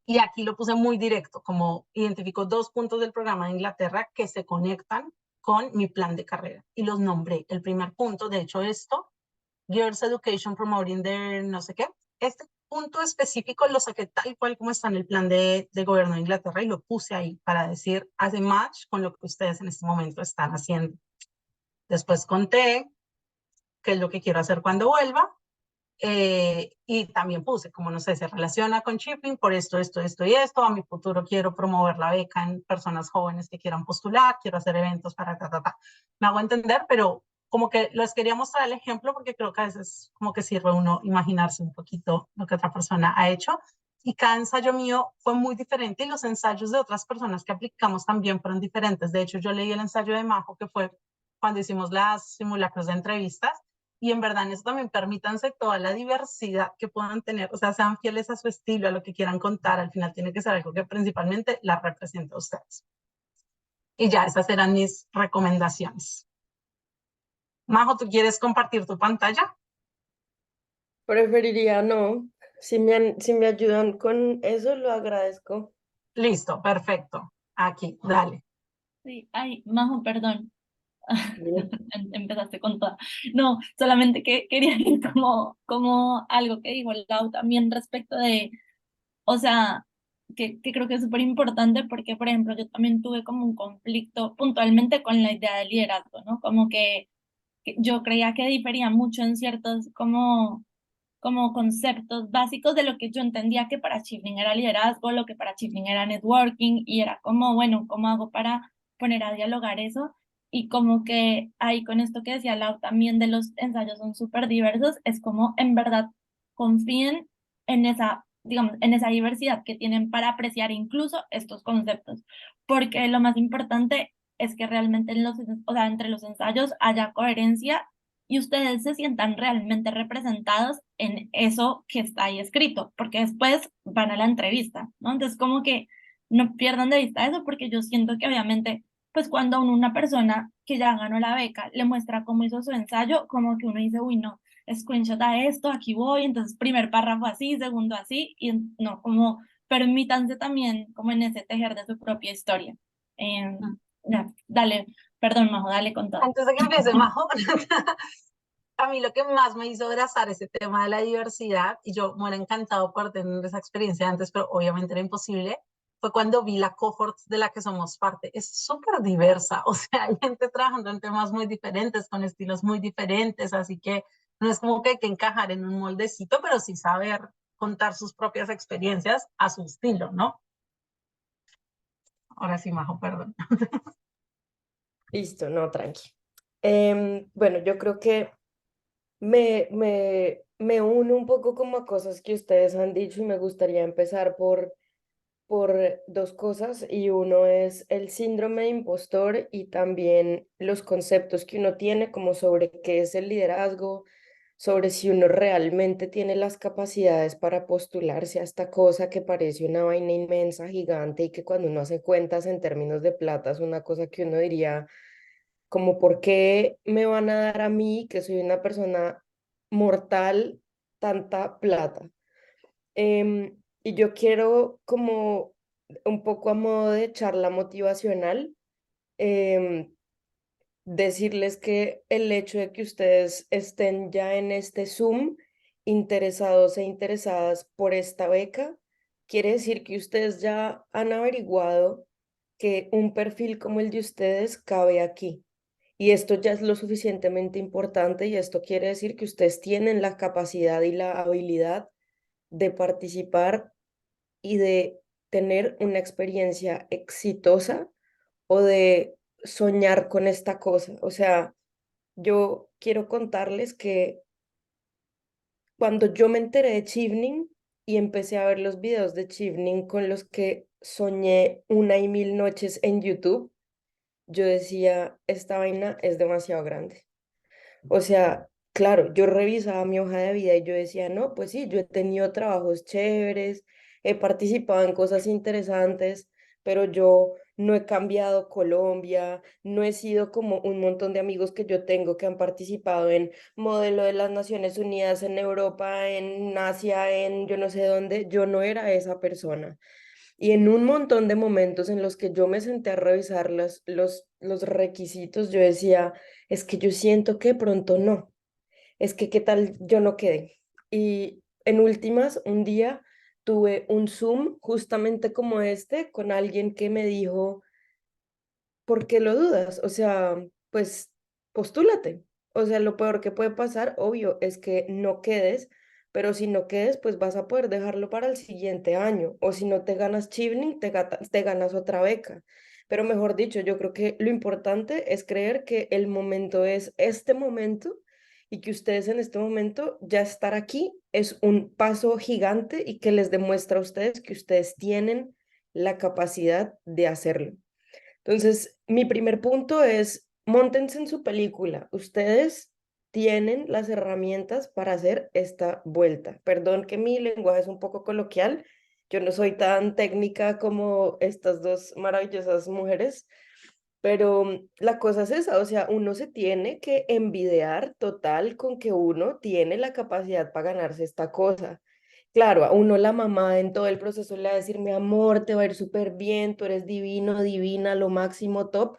Y aquí lo puse muy directo, como identifico 2 puntos del programa de Inglaterra que se conectan con mi plan de carrera y los nombré. El primer punto, de hecho, esto, Girls Education Promoting their no sé qué. Este punto específico lo saqué tal cual como está en el plan de gobierno de Inglaterra y lo puse ahí para decir, hace match con lo que ustedes en este momento están haciendo. Después conté qué es lo que quiero hacer cuando vuelva. Y también puse, como no sé, se relaciona con shipping por esto, esto y esto. A mi futuro quiero promover la beca en personas jóvenes que quieran postular, quiero hacer eventos para ta. Me hago entender, pero como que les quería mostrar el ejemplo porque creo que a veces como que sirve uno imaginarse un poquito lo que otra persona ha hecho. Y cada ensayo mío fue muy diferente y los ensayos de otras personas que aplicamos también fueron diferentes. De hecho, yo leí el ensayo de Majo, que fue cuando hicimos las simulacros de entrevistas, y en verdad en eso también permítanse toda la diversidad que puedan tener, o sea, sean fieles a su estilo, a lo que quieran contar, al final tiene que ser algo que principalmente la represente a ustedes. Y ya, esas eran mis recomendaciones. Majo, ¿tú quieres compartir tu pantalla? Preferiría no. Si me ayudan con eso, lo agradezco. Listo, perfecto. Aquí, dale. Sí, ay, Majo, perdón. Bien. Empezaste con toda. No, solamente que quería ir como algo que dijo Lau también respecto de, o sea, que creo que es súper importante porque, por ejemplo, yo también tuve como un conflicto puntualmente con la idea de liderazgo, ¿no? Como que yo creía que difería mucho en ciertos como conceptos básicos de lo que yo entendía que para Chifling era liderazgo, lo que para Chifling era networking, y era como, bueno, ¿cómo hago para poner a dialogar eso? Y como que ahí con esto que decía Lau también de los ensayos son súper diversos, es como en verdad confíen en esa, digamos, en esa diversidad que tienen para apreciar incluso estos conceptos, porque lo más importante es que realmente en los, o sea, entre los ensayos haya coherencia y ustedes se sientan realmente representados en eso que está ahí escrito, porque después van a la entrevista, ¿no? Entonces, como que no pierdan de vista eso, porque yo siento que obviamente, pues cuando a uno, una persona que ya ganó la beca le muestra cómo hizo su ensayo, como que uno dice, uy, no, screenshot a esto, aquí voy, entonces primer párrafo así, segundo así, y no, como permítanse también como en ese tejer de su propia historia. Ya, dale, perdón, Majo, dale con todo. Antes de que empiece, Majo, a mí lo que más me hizo abrazar ese tema de la diversidad, y yo me hubiera encantado poder tener esa experiencia antes, pero obviamente era imposible, fue cuando vi la cohort de la que somos parte. Es súper diversa, o sea, hay gente trabajando en temas muy diferentes, con estilos muy diferentes, así que no es como que hay que encajar en un moldecito, pero sí saber contar sus propias experiencias a su estilo, ¿no? Ahora sí, Majo, perdón. Listo, no, tranqui. Bueno, yo creo que me uno un poco como a cosas que ustedes han dicho y me gustaría empezar por dos cosas y uno es el síndrome de impostor y también los conceptos que uno tiene como sobre qué es el liderazgo, sobre si uno realmente tiene las capacidades para postularse a esta cosa que parece una vaina inmensa, gigante y que cuando uno hace cuentas en términos de plata es una cosa que uno diría como por qué me van a dar a mí, que soy una persona mortal, tanta plata. Y yo quiero como un poco a modo de charla motivacional, em, decirles que el hecho de que ustedes estén ya en este Zoom interesados e interesadas por esta beca, quiere decir que ustedes ya han averiguado que un perfil como el de ustedes cabe aquí. Y esto ya es lo suficientemente importante y esto quiere decir que ustedes tienen la capacidad y la habilidad de participar y de tener una experiencia exitosa o de soñar con esta cosa. O sea, yo quiero contarles que cuando yo me enteré de Chevening y empecé a ver los videos de Chevening con los que soñé una y mil noches en YouTube, yo decía, esta vaina es demasiado grande. O sea, claro, yo revisaba mi hoja de vida y yo decía, no, pues sí, yo he tenido trabajos chéveres, he participado en cosas interesantes, pero yo no he cambiado Colombia, no he sido como un montón de amigos que yo tengo que han participado en modelo de las Naciones Unidas, en Europa, en Asia, en yo no sé dónde. Yo no era esa persona. Y en un montón de momentos en los que yo me senté a revisar los requisitos, yo decía, es que yo siento que pronto no, es que qué tal yo no quede. Y en últimas, un día tuve un Zoom justamente como este con alguien que me dijo, ¿por qué lo dudas? O sea, pues postúlate. O sea, lo peor que puede pasar, obvio, es que no quedes, pero si no quedes, pues vas a poder dejarlo para el siguiente año. O si no te ganas Chevening, te ganas otra beca. Pero mejor dicho, yo creo que lo importante es creer que el momento es este momento y que ustedes en este momento ya estar aquí es un paso gigante y que les demuestra a ustedes que ustedes tienen la capacidad de hacerlo. Entonces, mi primer punto es, móntense en su película. Ustedes tienen las herramientas para hacer esta vuelta. Perdón que mi lenguaje es un poco coloquial. Yo no soy tan técnica como estas dos maravillosas mujeres, pero la cosa es esa, o sea, uno se tiene que envidiar total con que uno tiene la capacidad para ganarse esta cosa. Claro, a uno la mamá en todo el proceso le va a decir, mi amor, te va a ir súper bien, tú eres divino, divina, lo máximo, top.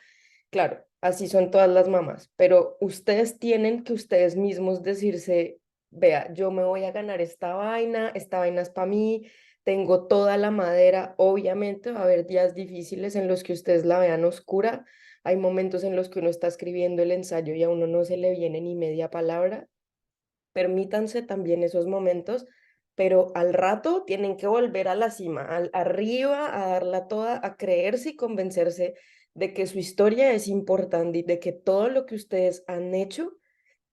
Claro, así son todas las mamás, pero ustedes tienen que ustedes mismos decirse, vea, yo me voy a ganar esta vaina es para mí, tengo toda la madera. Obviamente va a haber días difíciles en los que ustedes la vean oscura, hay momentos en los que uno está escribiendo el ensayo y a uno no se le viene ni media palabra. Permítanse también esos momentos, pero al rato tienen que volver a la cima, arriba, a darla toda, a creerse y convencerse de que su historia es importante y de que todo lo que ustedes han hecho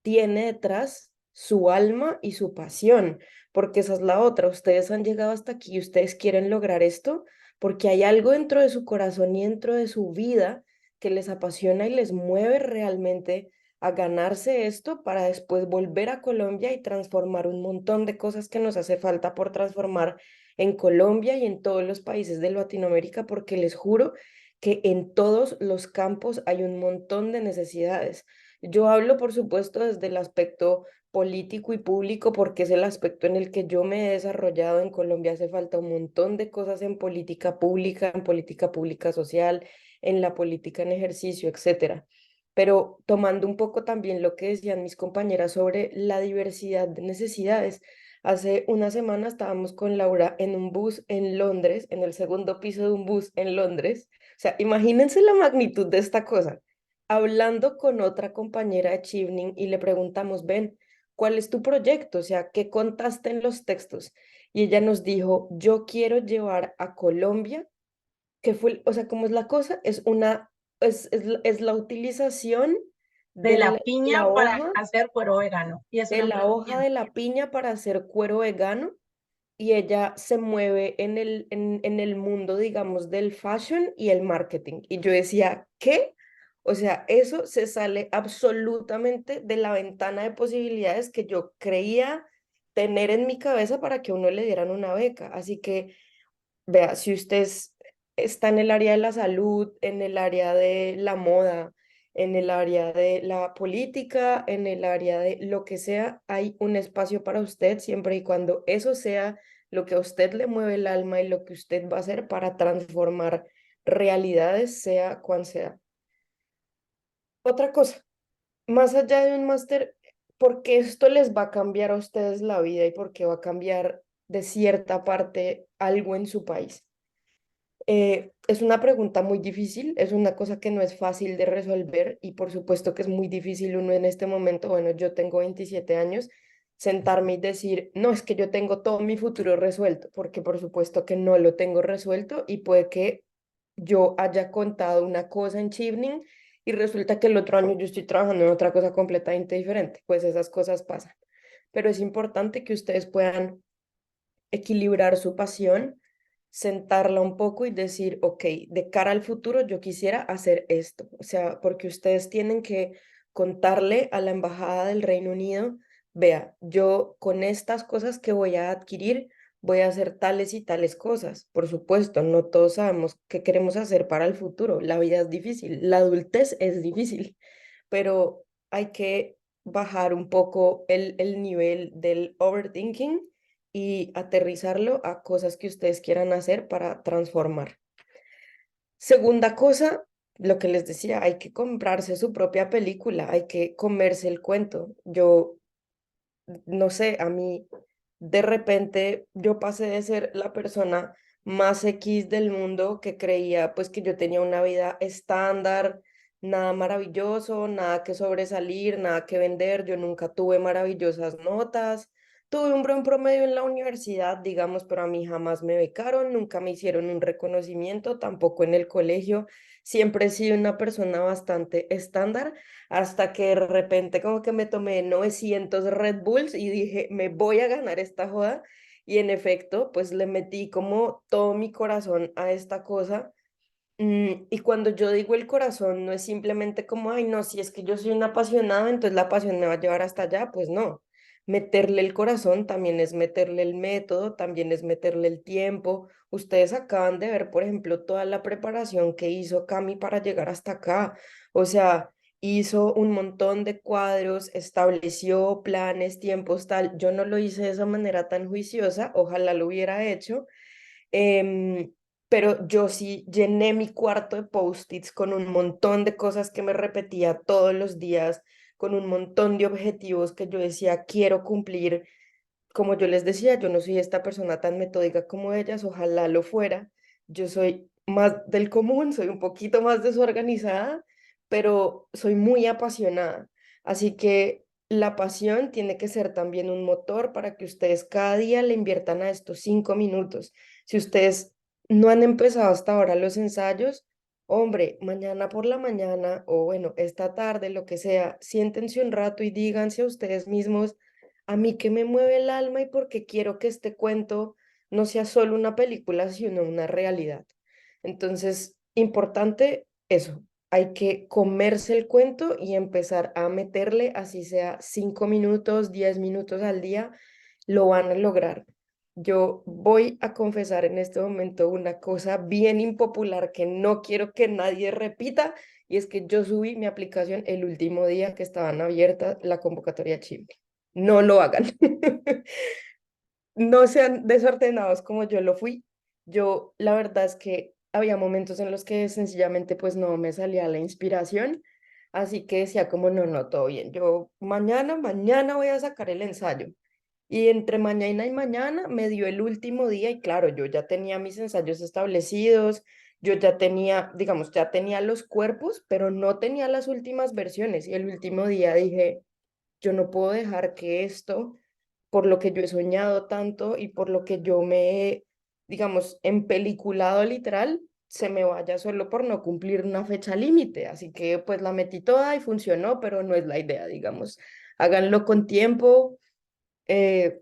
tiene detrás su alma y su pasión, porque esa es la otra. Ustedes han llegado hasta aquí y ustedes quieren lograr esto porque hay algo dentro de su corazón y dentro de su vida que les apasiona y les mueve realmente a ganarse esto para después volver a Colombia y transformar un montón de cosas que nos hace falta por transformar en Colombia y en todos los países de Latinoamérica, porque les juro que en todos los campos hay un montón de necesidades. Yo hablo, por supuesto, desde el aspecto político y público, porque es el aspecto en el que yo me he desarrollado. En Colombia hace falta un montón de cosas en política pública social, en la política en ejercicio, etcétera. Pero tomando un poco también lo que decían mis compañeras sobre la diversidad de necesidades. Hace una semana estábamos con Laura en un bus en Londres, en el segundo piso de un bus en Londres. O sea, imagínense la magnitud de esta cosa, hablando con otra compañera de Chevening y le preguntamos, ven, ¿cuál es tu proyecto? O sea, ¿qué contaste en los textos? Y ella nos dijo, yo quiero llevar a Colombia, que fue, o sea, ¿cómo es la cosa? Es la utilización De la de la piña para hoja, hacer cuero vegano. Y es un de la hoja emprendimiento. de la piña para hacer cuero vegano y ella se mueve en el mundo, digamos, del fashion y el marketing. Y yo decía, ¿qué? O sea, eso se sale absolutamente de la ventana de posibilidades que yo creía tener en mi cabeza para que a uno le dieran una beca. Así que, vea, si está en el área de la salud, en el área de la moda, en el área de la política, en el área de lo que sea, hay un espacio para usted siempre y cuando eso sea lo que a usted le mueve el alma y lo que usted va a hacer para transformar realidades, sea cual sea. Otra cosa, más allá de un máster, ¿por qué esto les va a cambiar a ustedes la vida y por qué va a cambiar de cierta parte algo en su país? Es una pregunta muy difícil, es una cosa que no es fácil de resolver y por supuesto que es muy difícil uno en este momento, bueno, yo tengo 27 años, sentarme y decir, no, es que yo tengo todo mi futuro resuelto, porque por supuesto que no lo tengo resuelto y puede que yo haya contado una cosa en Chevening y resulta que el otro año yo estoy trabajando en otra cosa completamente diferente, pues esas cosas pasan, pero es importante que ustedes puedan equilibrar su pasión, sentarla un poco y decir, ok, de cara al futuro yo quisiera hacer esto. O sea, porque ustedes tienen que contarle a la Embajada del Reino Unido, vea, yo con estas cosas que voy a adquirir voy a hacer tales y tales cosas. Por supuesto, no todos sabemos qué queremos hacer para el futuro. La vida es difícil, la adultez es difícil, pero hay que bajar un poco el nivel del overthinking y aterrizarlo a cosas que ustedes quieran hacer para transformar. Segunda cosa, lo que les decía, hay que comprarse su propia película, hay que comerse el cuento. Yo, no sé, a mí de repente yo pasé de ser la persona más X del mundo que creía pues que yo tenía una vida estándar, nada maravilloso, nada que sobresalir, nada que vender, yo nunca tuve maravillosas notas. Tuve un buen promedio en la universidad, digamos, pero a mí jamás me becaron, nunca me hicieron un reconocimiento, tampoco en el colegio. Siempre he sido una persona bastante estándar hasta que de repente como que me tomé 900 Red Bulls y dije, me voy a ganar esta joda. Y en efecto, pues le metí como todo mi corazón a esta cosa. Y cuando yo digo el corazón, no es simplemente como, ay, no, si es que yo soy un apasionado, entonces la pasión me va a llevar hasta allá, pues no. Meterle el corazón también es meterle el método, también es meterle el tiempo. Ustedes acaban de ver, por ejemplo, toda la preparación que hizo Cami para llegar hasta acá. O sea, hizo un montón de cuadros, estableció planes, tiempos, tal. Yo no lo hice de esa manera tan juiciosa, ojalá lo hubiera hecho. Em, pero yo sí llené mi cuarto de post-its con un montón de cosas que me repetía todos los días, con un montón de objetivos que yo decía, quiero cumplir. Como yo les decía, yo no soy esta persona tan metódica como ellas, ojalá lo fuera. Yo soy más del común, soy un poquito más desorganizada, pero soy muy apasionada. Así que la pasión tiene que ser también un motor para que ustedes cada día le inviertan a estos 5 minutos. Si ustedes no han empezado hasta ahora los ensayos, hombre, mañana por la mañana o bueno, esta tarde, lo que sea, siéntense un rato y díganse a ustedes mismos a mí que me mueve el alma y porque quiero que este cuento no sea solo una película, sino una realidad. Entonces, importante eso, hay que comerse el cuento y empezar a meterle, así sea 5 minutos, 10 minutos al día, lo van a lograr. Yo voy a confesar en este momento una cosa bien impopular que no quiero que nadie repita, y es que yo subí mi aplicación el último día que estaban abiertas la convocatoria Chile. No lo hagan. No sean desordenados como yo lo fui. Yo, la verdad es que había momentos en los que sencillamente pues no me salía la inspiración, así que decía como no, no, todo bien. Yo mañana voy a sacar el ensayo. Y entre mañana y mañana me dio el último día y claro, yo ya tenía mis ensayos establecidos, yo ya tenía, digamos, ya tenía los cuerpos, pero no tenía las últimas versiones. Y el último día dije, yo no puedo dejar que esto, por lo que yo he soñado tanto y por lo que yo me he, digamos, empeliculado literal, se me vaya solo por no cumplir una fecha límite. Así que pues la metí toda y funcionó, pero no es la idea, digamos. Háganlo con tiempo. eh,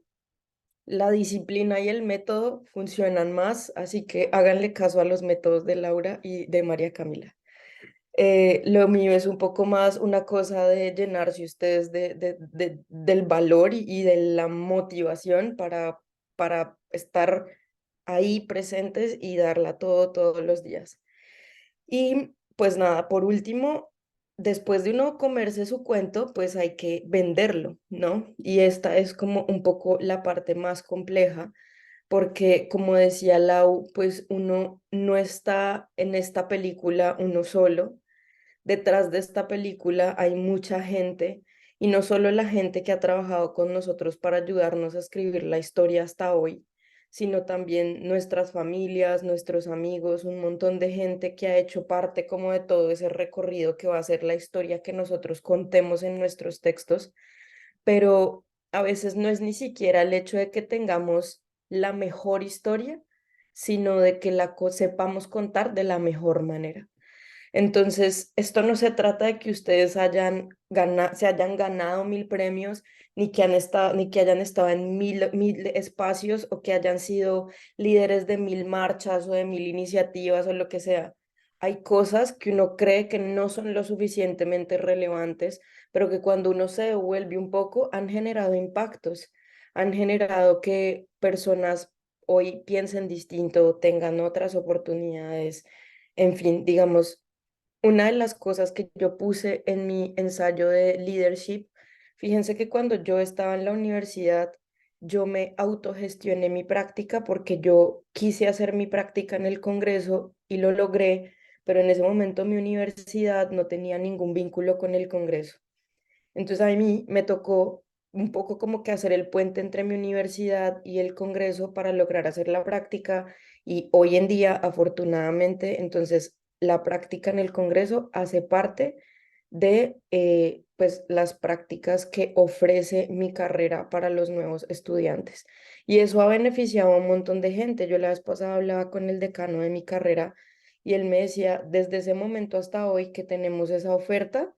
la disciplina y el método funcionan más, así que háganle caso a los métodos de Laura y de María Camila. Lo mío es un poco más una cosa de llenarse ustedes del valor y de la motivación para estar ahí presentes y darla todo todos los días. Y pues nada, por último, después de uno comerse su cuento, pues hay que venderlo, ¿no? Y esta es como un poco la parte más compleja, porque como decía Lau, pues uno no está en esta película uno solo. Detrás de esta película hay mucha gente y no solo la gente que ha trabajado con nosotros para ayudarnos a escribir la historia hasta hoy, sino también nuestras familias, nuestros amigos, un montón de gente que ha hecho parte como de todo ese recorrido que va a ser la historia que nosotros contemos en nuestros textos, pero a veces no es ni siquiera el hecho de que tengamos la mejor historia, sino de que sepamos contar de la mejor manera. Entonces, esto no se trata de que ustedes se hayan ganado 1000 premios, ni que hayan estado en mil espacios o que hayan sido líderes de 1000 marchas o de 1000 iniciativas o lo que sea. Hay cosas que uno cree que no son lo suficientemente relevantes, pero que cuando uno se devuelve un poco han generado impactos, han generado que personas hoy piensen distinto, tengan otras oportunidades, en fin, digamos, una de las cosas que yo puse en mi ensayo de leadership, fíjense que cuando yo estaba en la universidad, yo me autogestioné mi práctica porque yo quise hacer mi práctica en el Congreso y lo logré, pero en ese momento mi universidad no tenía ningún vínculo con el Congreso. Entonces a mí me tocó un poco como que hacer el puente entre mi universidad y el Congreso para lograr hacer la práctica y hoy en día, afortunadamente, entonces la práctica en el Congreso hace parte de pues las prácticas que ofrece mi carrera para los nuevos estudiantes. Y eso ha beneficiado a un montón de gente. Yo la vez pasada hablaba con el decano de mi carrera y él me decía, desde ese momento hasta hoy que tenemos esa oferta,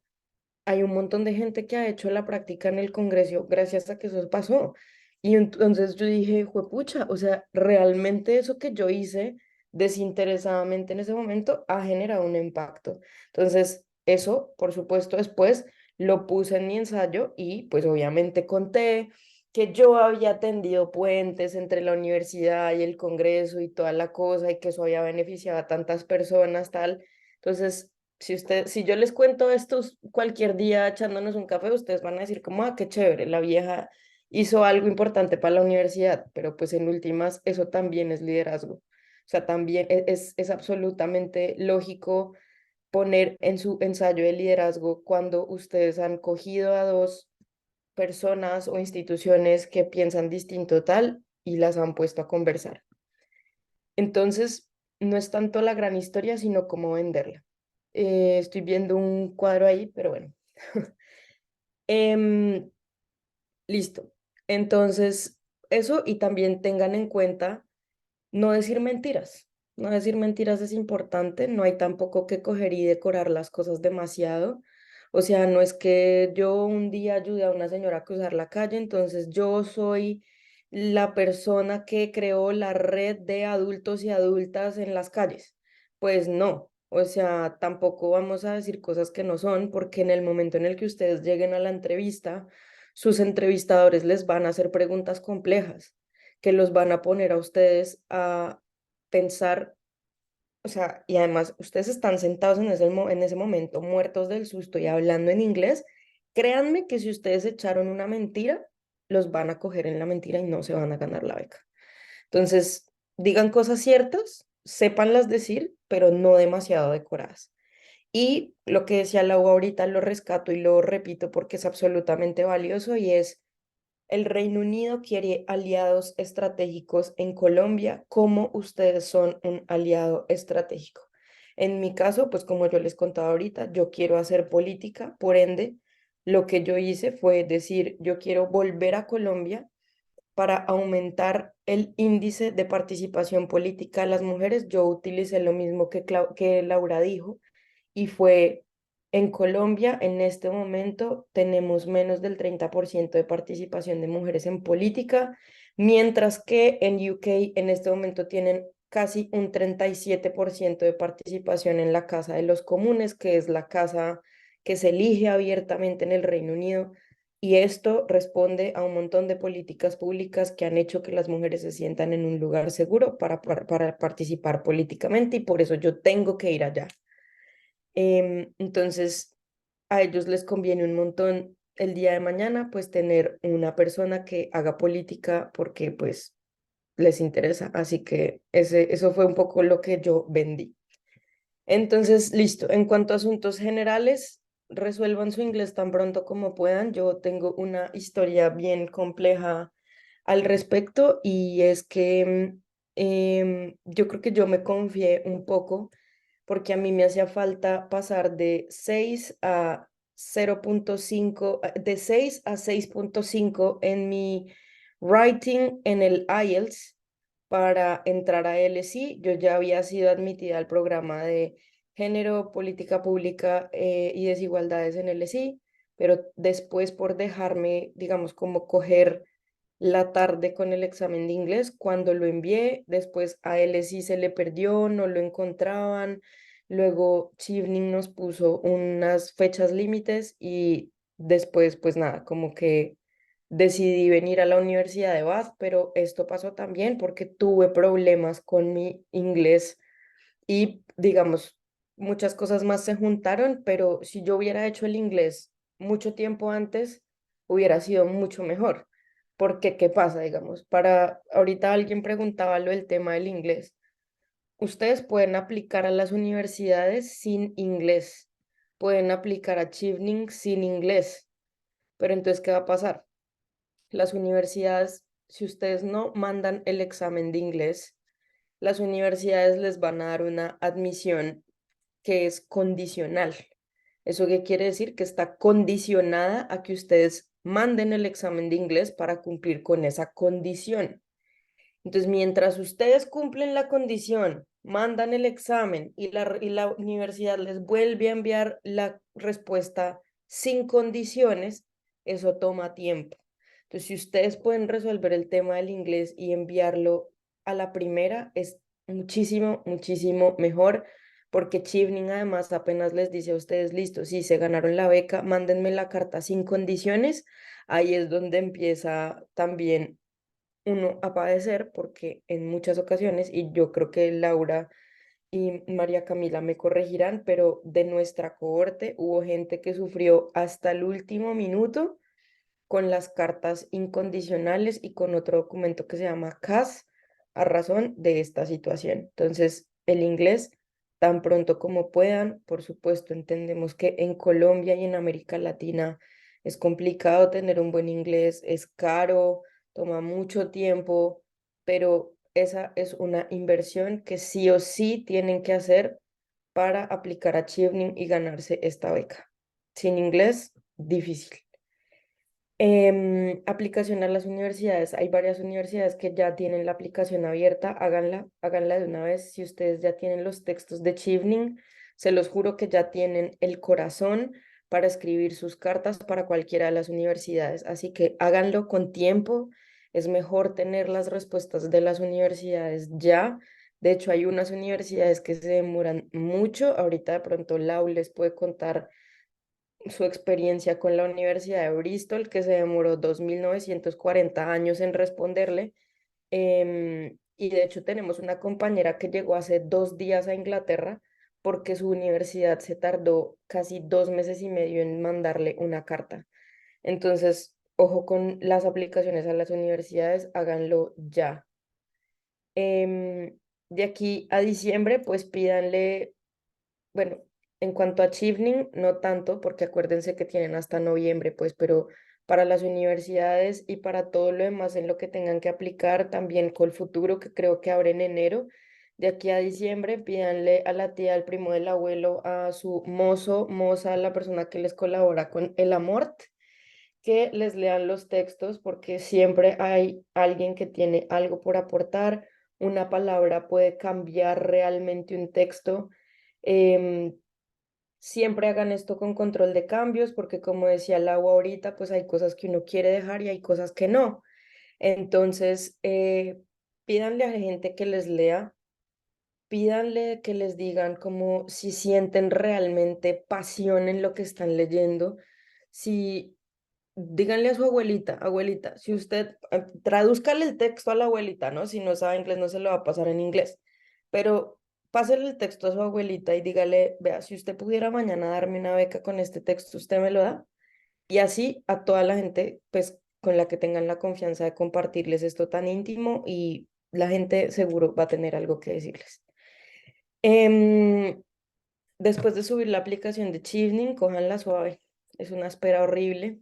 hay un montón de gente que ha hecho la práctica en el Congreso gracias a que eso pasó. Y entonces yo dije, juepucha, o sea, realmente eso que yo hice desinteresadamente en ese momento ha generado un impacto. Entonces, eso, por supuesto, después lo puse en mi ensayo y pues obviamente conté que yo había tendido puentes entre la universidad y el Congreso y toda la cosa y que eso había beneficiado a tantas personas, tal. Entonces, si yo les cuento esto cualquier día echándonos un café, ustedes van a decir como, ah, qué chévere, la vieja hizo algo importante para la universidad, pero pues en últimas eso también es liderazgo. O sea, también es absolutamente lógico poner en su ensayo de liderazgo cuando ustedes han cogido a dos personas o instituciones que piensan distinto tal y las han puesto a conversar. Entonces, no es tanto la gran historia, sino cómo venderla. Estoy viendo un cuadro ahí, pero bueno. Em, listo. Entonces, eso y también tengan en cuenta no decir mentiras. No decir mentiras es importante, no hay tampoco que coger y decorar las cosas demasiado. O sea, no es que yo un día ayudé a una señora a cruzar la calle, entonces yo soy la persona que creó la red de adultos y adultas en las calles. Pues no, o sea, tampoco vamos a decir cosas que no son, porque en el momento en el que ustedes lleguen a la entrevista, sus entrevistadores les van a hacer preguntas complejas que los van a poner a ustedes a pensar, o sea, y además ustedes están sentados en ese momento muertos del susto y hablando en inglés, créanme que si ustedes echaron una mentira, los van a coger en la mentira y no se van a ganar la beca. Entonces, digan cosas ciertas, sépanlas decir, pero no demasiado decoradas. Y lo que decía Lau ahorita lo rescato y lo repito porque es absolutamente valioso y es el Reino Unido quiere aliados estratégicos en Colombia, como ustedes son un aliado estratégico. En mi caso, pues como yo les contaba ahorita, yo quiero hacer política, por ende, lo que yo hice fue decir, yo quiero volver a Colombia para aumentar el índice de participación política de las mujeres. Yo utilicé lo mismo que Laura dijo y fue en Colombia, en este momento tenemos menos del 30% de participación de mujeres en política, mientras que en UK en este momento tienen casi un 37% de participación en la Casa de los Comunes, que es la casa que se elige abiertamente en el Reino Unido. Y esto responde a un montón de políticas públicas que han hecho que las mujeres se sientan en un lugar seguro para participar políticamente y por eso yo tengo que ir allá. Entonces, a ellos les conviene un montón el día de mañana, pues tener una persona que haga política porque pues les interesa. Así que eso fue un poco lo que yo vendí. Entonces, listo. En cuanto a asuntos generales, resuelvan su inglés tan pronto como puedan. Yo tengo una historia bien compleja al respecto y es que yo creo que yo me confié un poco porque a mí me hacía falta pasar de 6 a 0.5, de 6 a 6.5 en mi writing en el IELTS para entrar a LSI. Yo ya había sido admitida al programa de género, política pública y desigualdades en LSI, pero después por dejarme, digamos, como coger la tarde con el examen de inglés, cuando lo envié, después a LSI se le perdió, no lo encontraban, luego Chivning nos puso unas fechas límites y después, pues nada, como que decidí venir a la Universidad de Bath, pero esto pasó también porque tuve problemas con mi inglés y, digamos, muchas cosas más se juntaron, pero si yo hubiera hecho el inglés mucho tiempo antes, hubiera sido mucho mejor. Porque, ¿qué pasa, digamos? Para, ahorita alguien preguntaba lo del tema del inglés. Ustedes pueden aplicar a las universidades sin inglés, pueden aplicar a Chevening sin inglés, pero entonces, ¿qué va a pasar? Las universidades, si ustedes no mandan el examen de inglés, las universidades les van a dar una admisión que es condicional. ¿Eso qué quiere decir? Que está condicionada a que ustedes manden el examen de inglés para cumplir con esa condición. Entonces, mientras ustedes cumplen la condición, mandan el examen y la universidad les vuelve a enviar la respuesta sin condiciones, eso toma tiempo. Entonces, si ustedes pueden resolver el tema del inglés y enviarlo a la primera, es muchísimo, muchísimo mejor, porque Chevening además apenas les dice a ustedes, listo, si se ganaron la beca, mándenme la carta sin condiciones. Ahí es donde empieza también uno a padecer, porque en muchas ocasiones, y yo creo que Laura y María Camila me corregirán, pero de nuestra cohorte hubo gente que sufrió hasta el último minuto con las cartas incondicionales y con otro documento que se llama CAS a razón de esta situación. Entonces, el inglés, tan pronto como puedan, por supuesto, entendemos que en Colombia y en América Latina es complicado tener un buen inglés, es caro, toma mucho tiempo, pero esa es una inversión que sí o sí tienen que hacer para aplicar a Chevening y ganarse esta beca. Sin inglés, difícil. Aplicación a las universidades. Hay varias universidades que ya tienen la aplicación abierta. Háganla de una vez. Si ustedes ya tienen los textos de Chevening, se los juro que ya tienen el corazón para escribir sus cartas para cualquiera de las universidades. Así que háganlo con tiempo. Es mejor tener las respuestas de las universidades ya. De hecho, hay unas universidades que se demoran mucho. Ahorita de pronto Lau les puede contar su experiencia con la Universidad de Bristol, que se demoró 2.940 años en responderle. Y de hecho tenemos una compañera que llegó hace 2 días a Inglaterra porque su universidad se tardó casi 2 meses y medio en mandarle una carta. Entonces, ojo con las aplicaciones a las universidades, háganlo ya. De aquí a diciembre, pues pídanle, bueno, en cuanto a Chevening, no tanto, porque acuérdense que tienen hasta noviembre, pues, pero para las universidades y para todo lo demás en lo que tengan que aplicar, también Colfuturo, que creo que abre en enero, de aquí a diciembre, pídanle a la tía, al primo del abuelo, a su mozo, moza, la persona que les colabora con el Amort, que les lean los textos, porque siempre hay alguien que tiene algo por aportar. Una palabra puede cambiar realmente un texto. Em, Siempre hagan esto con control de cambios, porque como decía Lau ahorita, pues hay cosas que uno quiere dejar y hay cosas que no. Entonces, pídanle a gente que les lea, pídanle que les digan como si sienten realmente pasión en lo que están leyendo, si díganle a su abuelita, abuelita, si usted, tradúzcale el texto a la abuelita, ¿no? Si no sabe inglés, no se lo va a pasar en inglés, pero pásele el texto a su abuelita y dígale, vea, si usted pudiera mañana darme una beca con este texto, ¿usted me lo da? Y así a toda la gente, pues, con la que tengan la confianza de compartirles esto tan íntimo y la gente seguro va a tener algo que decirles. Em, Después de subir la aplicación de Chevening, cójanla suave. Es una espera horrible.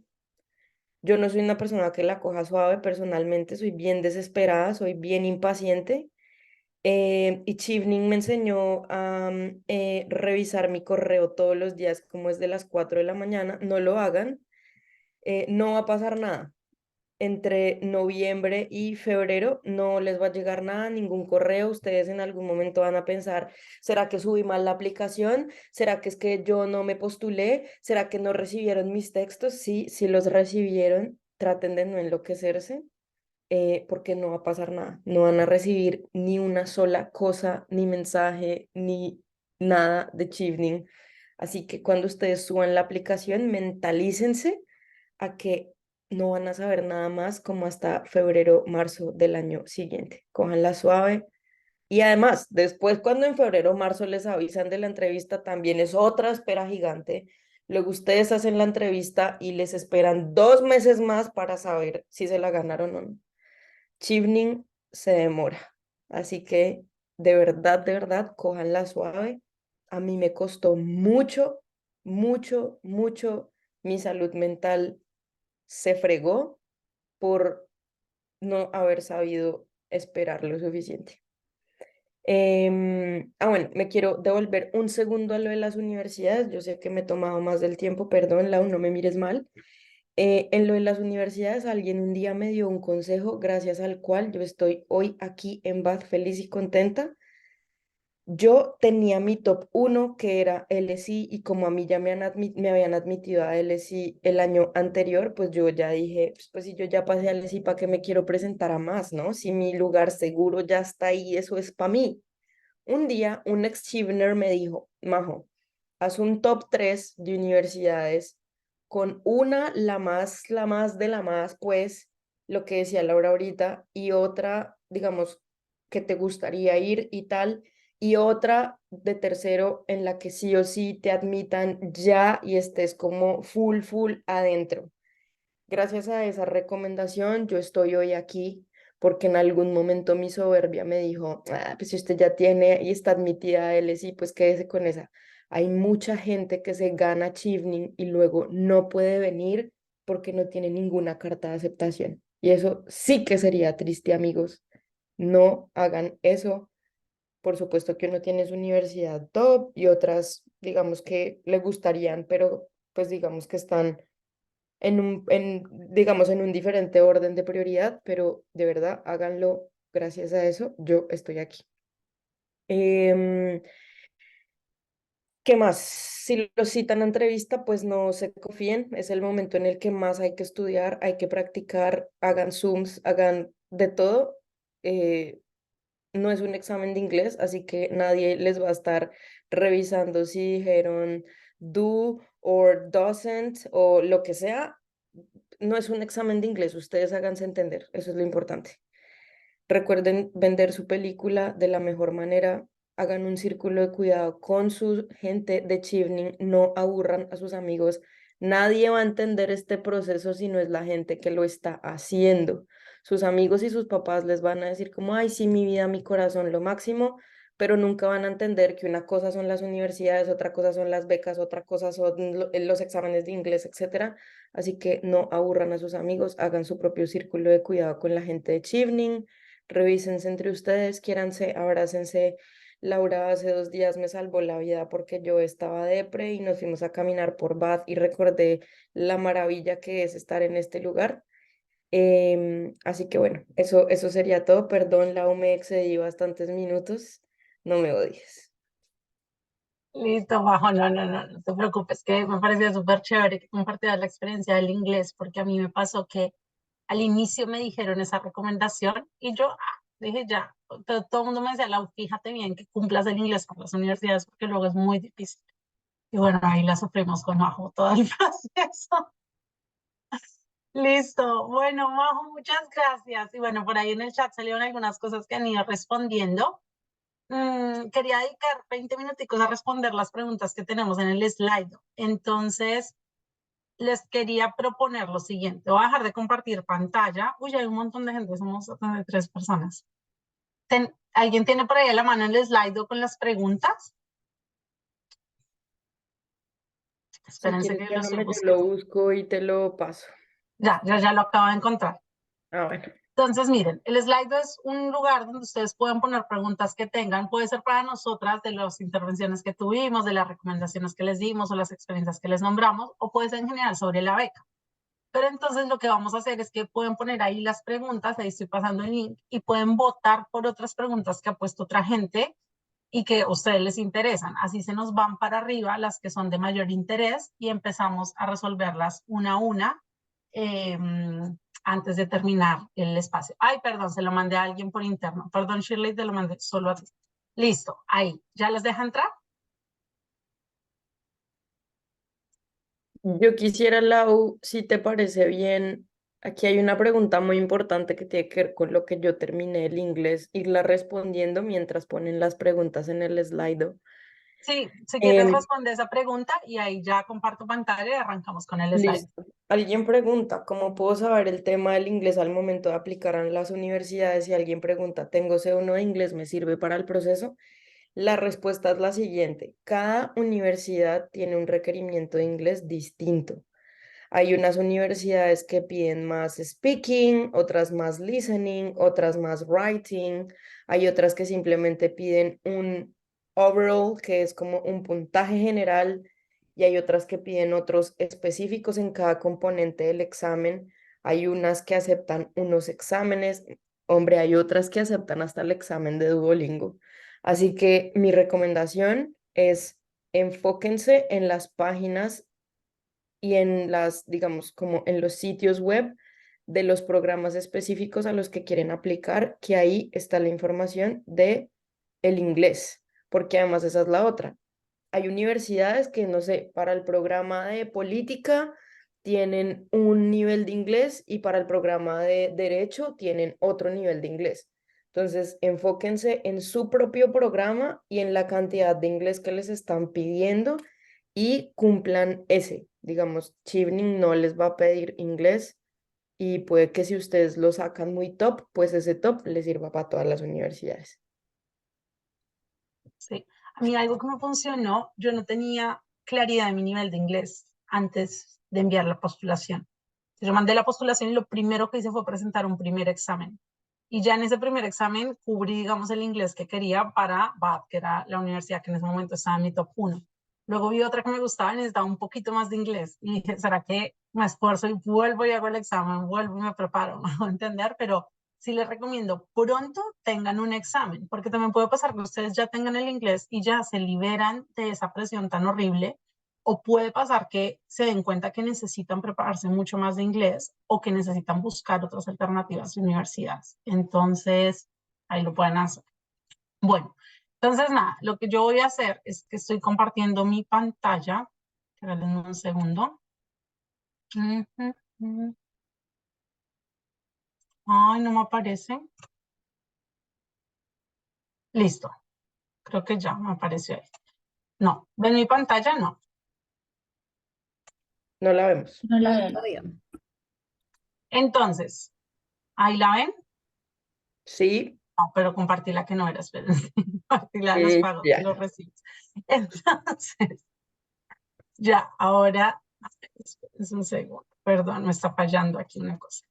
Yo no soy una persona que la coja suave personalmente, soy bien desesperada, soy bien impaciente. Y Chevening me enseñó a revisar mi correo todos los días, como es de las 4 de la mañana. No lo hagan, no va a pasar nada. Entre noviembre y febrero no les va a llegar nada, ningún correo. Ustedes en algún momento van a pensar, ¿será que subí mal la aplicación? ¿Será que es que yo no me postulé? ¿Será que no recibieron mis textos? Sí, si los recibieron, traten de no enloquecerse, porque no va a pasar nada. No van a recibir ni una sola cosa, ni mensaje, ni nada de Chevening. Así que cuando ustedes suban la aplicación, mentalícense a que no van a saber nada más como hasta febrero, marzo del año siguiente. Cójanla suave. Y además, después cuando en febrero, marzo les avisan de la entrevista, también es otra espera gigante. Luego ustedes hacen la entrevista y les esperan 2 meses más para saber si se la ganaron o no. Chevening se demora. Así que de verdad, cójanla suave. A mí me costó mucho, mucho, mucho. Mi salud mental se fregó por no haber sabido esperar lo suficiente. Bueno, me quiero devolver un segundo a lo de las universidades. Yo sé que me he tomado más del tiempo, perdón, Lau, no me mires mal. En lo de las universidades, alguien un día me dio un consejo gracias al cual yo estoy hoy aquí en Bath feliz y contenta. Yo tenía mi top uno que era LSI y como a mí ya me habían admitido a LSI el año anterior, pues yo ya dije, pues si yo ya pasé a LSI, ¿para qué me quiero presentar a más, no? Si mi lugar seguro ya está ahí, eso es para mí. Un día un ex Chivener me dijo, Majo, haz un top 3 de universidades con una, la más de la más, pues, lo que decía Laura ahorita, y otra, digamos, que te gustaría ir y tal, y otra de tercero en la que sí o sí te admitan ya y estés como full adentro. Gracias a esa recomendación, yo estoy hoy aquí porque en algún momento mi soberbia me dijo, pues si usted ya tiene y está admitida a LSI, pues quédese con esa. Hay mucha gente que se gana Chevening y luego no puede venir porque no tiene ninguna carta de aceptación. Y eso sí que sería triste, amigos. No hagan eso. Por supuesto que uno tiene su universidad top y otras, digamos que le gustarían, pero pues digamos que están digamos, en un diferente orden de prioridad, pero de verdad, háganlo. Gracias a eso, yo estoy aquí. Em, ¿Qué más? Si lo citan a entrevista, pues no se confíen. Es el momento en el que más hay que estudiar, hay que practicar, hagan Zooms, hagan de todo. Eh, no es un examen de inglés, así que nadie les va a estar revisando si dijeron do or doesn't o lo que sea. No es un examen de inglés, ustedes háganse entender, eso es lo importante. Recuerden vender su película de la mejor manera, hagan un círculo de cuidado con su gente de Chevening, no aburran a sus amigos. Nadie va a entender este proceso si no es la gente que lo está haciendo. Sus amigos y sus papás les van a decir como, ay, sí, mi vida, mi corazón, lo máximo, pero nunca van a entender que una cosa son las universidades, otra cosa son las becas, otra cosa son los exámenes de inglés, etcétera. Así que no aburran a sus amigos, hagan su propio círculo de cuidado con la gente de Chevening, revísense entre ustedes, quiéranse, abrácense. Laura hace 2 días me salvó la vida porque yo estaba depre y nos fuimos a caminar por Bath y recordé la maravilla que es estar en este lugar. Así que bueno, eso sería todo. Perdón, Lau, me excedí bastantes minutos. No me odies. Listo, Majo, no te preocupes, que me parecía súper chévere que compartieras la experiencia del inglés, porque a mí me pasó que al inicio me dijeron esa recomendación y yo dije ya, todo el mundo me decía, Lau, fíjate bien que cumplas el inglés por las universidades, porque luego es muy difícil. Y bueno, ahí la sufrimos con Majo todo el proceso. Listo, bueno, Majo, muchas gracias. Y bueno, por ahí en el chat salieron algunas cosas que han ido respondiendo. Quería dedicar 20 minuticos a responder las preguntas que tenemos en el slide. Entonces, les quería proponer lo siguiente. Voy a dejar de compartir pantalla. Uy, hay un montón de gente, somos 73 personas. ¿Alguien tiene por ahí a la mano el slide con las preguntas? Si Espérense quieres, que lo estoy déjame, yo lo buscando. busco y te lo paso. Ya lo acabo de encontrar. Ah, bueno. Entonces, miren, el slide es un lugar donde ustedes pueden poner preguntas que tengan. Puede ser para nosotras de las intervenciones que tuvimos, de las recomendaciones que les dimos o las experiencias que les nombramos, o puede ser en general sobre la beca. Pero entonces lo que vamos a hacer es que pueden poner ahí las preguntas, ahí estoy pasando el link, y pueden votar por otras preguntas que ha puesto otra gente y que a ustedes les interesan. Así se nos van para arriba las que son de mayor interés y empezamos a resolverlas una a una. Eh, antes de terminar el espacio. Ay, perdón, se lo mandé a alguien por interno. Perdón, Shirley, te lo mandé solo a ti. Listo, ahí. ¿Ya les deja entrar? Yo quisiera, Lau, si te parece bien, Aquí hay una pregunta muy importante que tiene que ver con lo que yo terminé el inglés, irla respondiendo mientras ponen las preguntas en el slide. Sí, si quieres responder esa pregunta y ahí ya comparto pantalla y arrancamos con el slide. Listo. Alguien pregunta, ¿cómo puedo saber el tema del inglés al momento de aplicar en las universidades? Si alguien pregunta, ¿tengo C1 de inglés? ¿Me sirve para el proceso? La respuesta es la siguiente. Cada universidad tiene un requerimiento de inglés distinto. Hay unas universidades que piden más speaking, otras más listening, otras más writing. Hay otras que simplemente piden un overall, que es como un puntaje general, y hay otras que piden otros específicos en cada componente del examen. Hay unas que aceptan unos exámenes. Hombre, hay otras que aceptan hasta el examen de Duolingo. Así que mi recomendación es enfóquense en las páginas y en las, digamos, como en los sitios web de los programas específicos a los que quieren aplicar, que ahí está la información de el inglés, porque además esa es la otra. Hay universidades que, no sé, para el programa de política tienen un nivel de inglés y para el programa de derecho tienen otro nivel de inglés. Entonces, enfóquense en su propio programa y en la cantidad de inglés que les están pidiendo y cumplan ese. Digamos, Chevening no les va a pedir inglés y puede que si ustedes lo sacan muy top, pues ese top les sirva para todas las universidades. Sí. A mí algo que me funcionó, yo no tenía claridad de mi nivel de inglés antes de enviar la postulación. Yo mandé la postulación y lo primero que hice fue presentar un primer examen. Y ya en ese primer examen cubrí, digamos, el inglés que quería para BAT, que era la universidad que en ese momento estaba en mi top 1. Luego vi otra que me gustaba y necesitaba un poquito más de inglés. Y dije, ¿será que me esfuerzo y vuelvo y hago el examen? Vuelvo y me preparo, no voy a entender, pero sí les recomiendo pronto tengan un examen, porque también puede pasar que ustedes ya tengan el inglés y ya se liberan de esa presión tan horrible, o puede pasar que se den cuenta que necesitan prepararse mucho más de inglés o que necesitan buscar otras alternativas de universidades. Entonces, ahí lo pueden hacer. Bueno, entonces nada, lo que yo voy a hacer es que estoy compartiendo mi pantalla. Esperen un segundo. Ay, no me aparece. Listo. Creo que ya me apareció ahí. No, ¿ven mi pantalla? No. No la vemos. No la No, veo. todavía. Entonces, ¿ahí la ven? Sí, No, pero compartí la que no era, esperen. Compartí la de los pagos, de ya. los recibos. Entonces, ya, ahora, es un segundo, perdón, me está fallando aquí una cosa.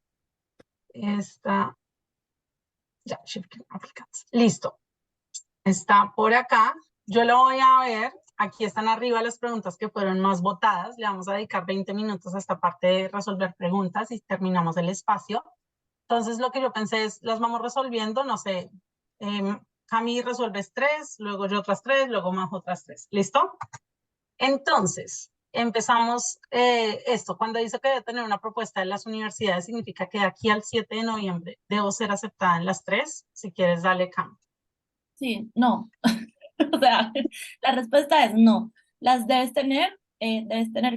Esta, ya, Shipping Applicants. Listo, está por acá. Yo lo voy a ver. Aquí están arriba las preguntas que fueron más votadas. Le vamos a dedicar 20 minutos a esta parte de resolver preguntas y terminamos el espacio. Entonces, lo que yo pensé es, las vamos resolviendo, no sé, Cami resuelves 3, luego yo otras 3, luego más otras 3. ¿Listo? Entonces, empezamos esto. Cuando dice que debe tener una propuesta de las universidades, significa que de aquí al 7 de noviembre debo ser aceptada en las 3. Si quieres, dale Cami. Sí, no. O sea, la respuesta es no. Las debes tener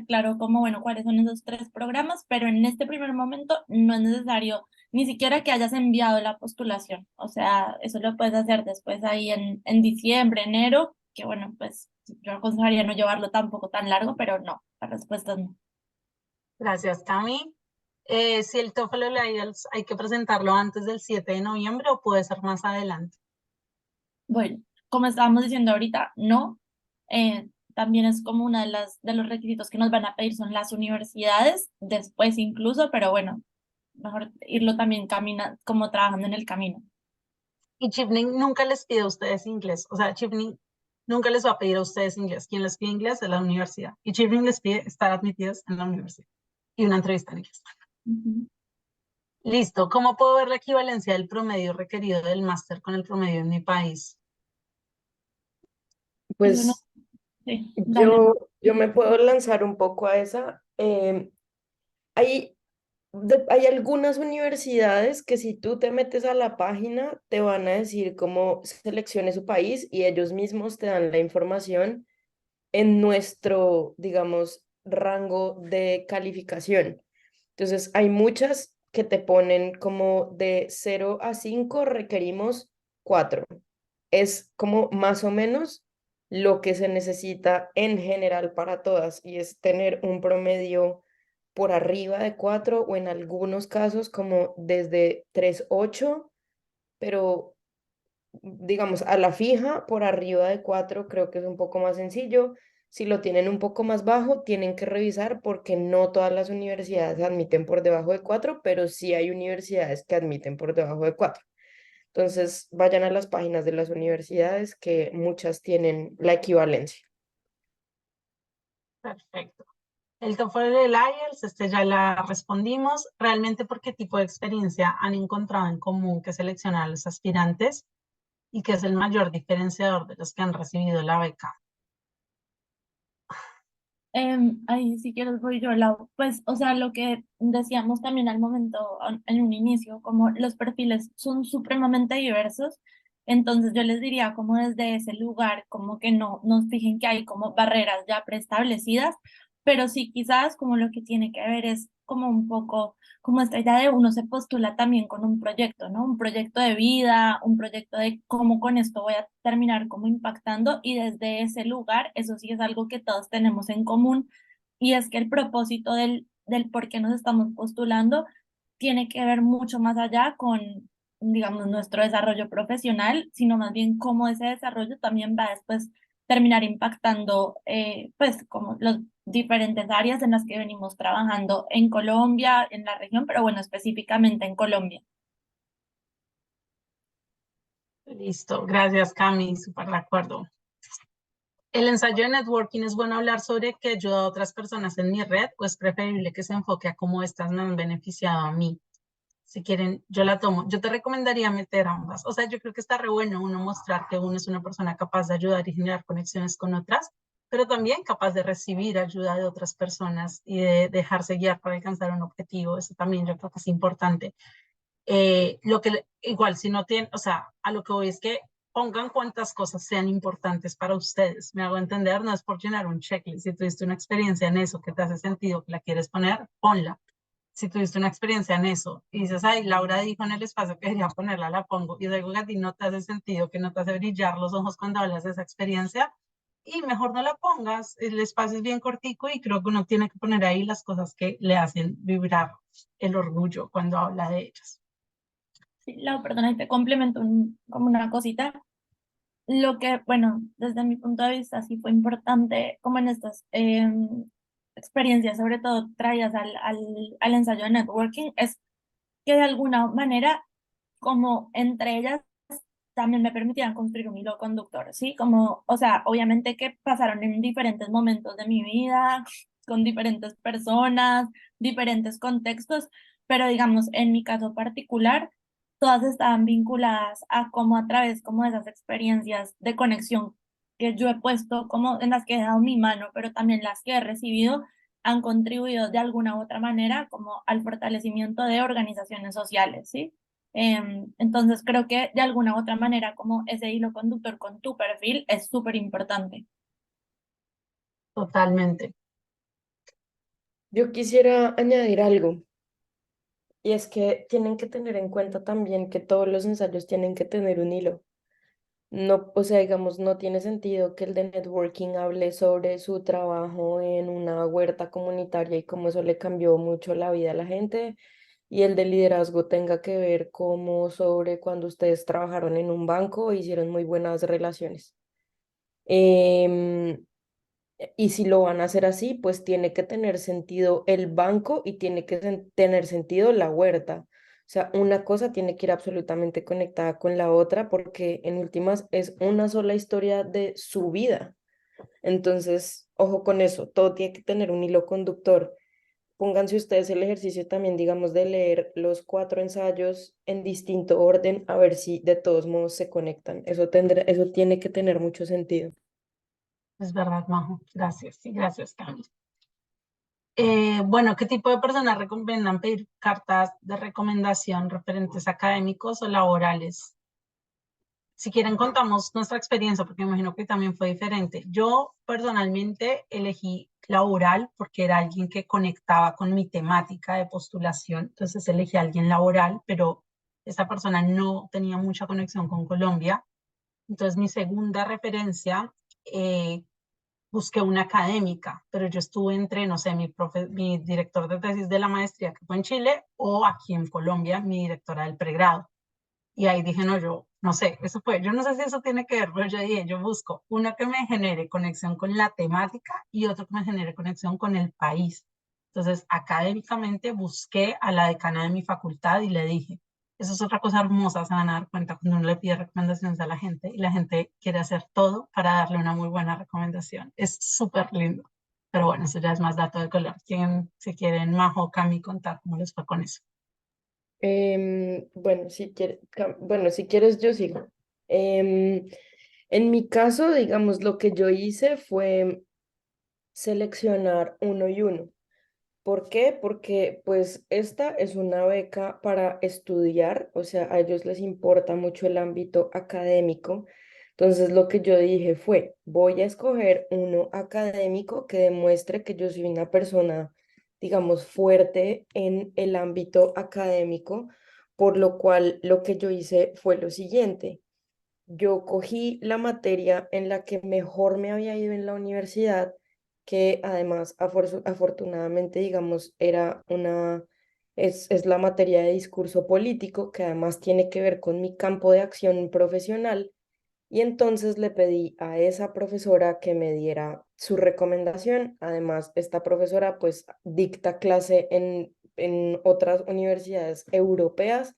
claro como, bueno, cuáles son esos tres programas, pero en este primer momento no es necesario ni siquiera que hayas enviado la postulación. O sea, eso lo puedes hacer después ahí en diciembre, enero, que bueno, pues yo aconsejaría no llevarlo tampoco tan largo, pero no, la respuesta es no. Gracias, Cami. Si el TOEFL o el IELTS hay que presentarlo antes del 7 de noviembre o puede ser más adelante. Bueno, como estábamos diciendo ahorita, no. También es como una de de los requisitos que nos van a pedir son las universidades, después incluso, pero bueno, mejor irlo también como trabajando en el camino. Y Chevening nunca les pide a ustedes inglés. O sea, Chevening nunca les va a pedir a ustedes inglés. Quien les pide inglés es la universidad. Y Chevening les pide estar admitidos en la universidad. Y una entrevista en inglés. Ujú. Listo. ¿Cómo puedo ver la equivalencia del promedio requerido del máster con el promedio en mi país? Eso no, Pues sí, dale. yo me puedo lanzar un poco a esa. Hay, hay algunas universidades que si tú te metes a la página te van a decir cómo seleccione su país y ellos mismos te dan la información en nuestro, digamos, rango de calificación. Entonces, hay muchas que te ponen como de 0 a 5 requerimos 4. Es como más o menos lo que se necesita en general para todas y es tener un promedio por arriba de 4 o en algunos casos como desde 3,8, pero digamos a la fija por arriba de 4 creo que es un poco más sencillo. Si lo tienen un poco más bajo, tienen que revisar porque no todas las universidades admiten por debajo de 4, pero sí hay universidades que admiten por debajo de 4. Entonces, vayan a las páginas de las universidades que muchas tienen la equivalencia. Perfecto. El TOEFL y el IELTS, ya la respondimos. ¿Realmente por qué tipo de experiencia han encontrado en común que seleccionan a los aspirantes y que es el mayor diferenciador de los que han recibido la beca? Ahí si quieres voy yo, Lau. Pues, o sea, lo que decíamos también al momento, en un inicio, como los perfiles son supremamente diversos, entonces yo les diría como desde ese lugar, como que no nos fijen que hay como barreras ya preestablecidas, pero sí quizás como lo que tiene que ver es como un poco, como esta idea de uno se postula también con un proyecto, ¿no? Un proyecto de vida, un proyecto de cómo con esto voy a terminar como impactando y desde ese lugar, eso sí es algo que todos tenemos en común y es que el propósito del por qué nos estamos postulando tiene que ver mucho más allá con, digamos, nuestro desarrollo profesional, sino más bien cómo ese desarrollo también va después terminar impactando, pues, como las diferentes áreas en las que venimos trabajando en Colombia, en la región, pero bueno, específicamente en Colombia. Listo, gracias Cami, súper de acuerdo. ¿El ensayo de networking es bueno hablar sobre que ayuda a otras personas en mi red o es preferible que se enfoque a cómo estas me han beneficiado a mí? Si quieren, yo la tomo. Yo te recomendaría meter ambas. O sea, yo creo que está re bueno uno mostrar que uno es una persona capaz de ayudar y generar conexiones con otras, pero también capaz de recibir ayuda de otras personas y de dejarse guiar para alcanzar un objetivo. Eso también yo creo que es importante. Igual, si no tienen, o sea, a lo que voy es que pongan cuantas cosas sean importantes para ustedes. Me hago entender, no es por llenar un checklist. Si tuviste una experiencia en eso que te hace sentido, que la quieres poner, ponla. Si tuviste una experiencia en eso y dices, ay, Laura dijo en el espacio que quería ponerla, la pongo. Y luego que a ti no te hace sentido, que no te hace brillar los ojos cuando hablas de esa experiencia, y mejor no la pongas. El espacio es bien cortico y creo que uno tiene que poner ahí las cosas que le hacen vibrar el orgullo cuando habla de ellas. Sí, Lau, perdona, y te complemento como una cosita. Lo que, bueno, desde mi punto de vista sí fue importante, como en estas experiencias, sobre todo traídas al ensayo de networking, es que de alguna manera, como entre ellas, también me permitían construir un hilo conductor, ¿sí? Como, o sea, obviamente que pasaron en diferentes momentos de mi vida, con diferentes personas, diferentes contextos, pero digamos, en mi caso particular, todas estaban vinculadas a cómo a través como de esas experiencias de conexión que yo he puesto, como en las que he dado mi mano, pero también las que he recibido, han contribuido de alguna u otra manera como al fortalecimiento de organizaciones sociales, ¿sí? Entonces creo que de alguna u otra manera como ese hilo conductor con tu perfil es súper importante. Totalmente. Yo quisiera añadir algo, y es que tienen que tener en cuenta también que todos los ensayos tienen que tener un hilo. No, o sea, digamos, no tiene sentido que el de networking hable sobre su trabajo en una huerta comunitaria y cómo eso le cambió mucho la vida a la gente, y el de liderazgo tenga que ver como sobre cuando ustedes trabajaron en un banco e hicieron muy buenas relaciones. Em, y si lo van a hacer así, pues tiene que tener sentido el banco y tiene que tener sentido la huerta. O sea, una cosa tiene que ir absolutamente conectada con la otra porque en últimas es una sola historia de su vida. Entonces, ojo con eso, todo tiene que tener un hilo conductor. Pónganse ustedes el ejercicio también, digamos, de leer los 4 ensayos en distinto orden a ver si de todos modos se conectan. Eso tiene que tener mucho sentido. Es verdad, Majo. Gracias. Y gracias, Cami. Bueno, ¿qué tipo de personas recomiendan pedir cartas de recomendación referentes académicos o laborales? Si quieren contamos nuestra experiencia, porque me imagino que también fue diferente. Yo personalmente elegí laboral porque era alguien que conectaba con mi temática de postulación, entonces elegí a alguien laboral, pero esa persona no tenía mucha conexión con Colombia. Entonces mi segunda referencia, eh, busqué una académica, pero yo estuve entre, no sé, mi director de tesis de la maestría que fue en Chile o aquí en Colombia, mi directora del pregrado. Y ahí dije, no, yo no sé, eso fue, yo no sé si eso tiene que ver, pero yo dije, yo busco uno que me genere conexión con la temática y otro que me genere conexión con el país. Entonces, académicamente busqué a la decana de mi facultad y le dije, eso es otra cosa hermosa, se van a dar cuenta cuando uno le pide recomendaciones a la gente y la gente quiere hacer todo para darle una muy buena recomendación. Es súper lindo. Pero bueno, eso ya es más dato de color. ¿Quién, si quieren, Majo o Cami, contar cómo les fue con eso? Bueno, bueno, si quieres yo sigo. Em, en mi caso, digamos, lo que yo hice fue seleccionar uno y uno. ¿Por qué? Porque pues esta es una beca para estudiar, o sea, a ellos les importa mucho el ámbito académico. Entonces lo que yo dije fue, voy a escoger uno académico que demuestre que yo soy una persona, digamos, fuerte en el ámbito académico, por lo cual lo que yo hice fue lo siguiente. Yo cogí la materia en la que mejor me había ido en la universidad, que además afortunadamente, digamos, es la materia de discurso político, que además tiene que ver con mi campo de acción profesional. Y entonces le pedí a esa profesora que me diera su recomendación. Además, esta profesora pues dicta clase en otras universidades europeas,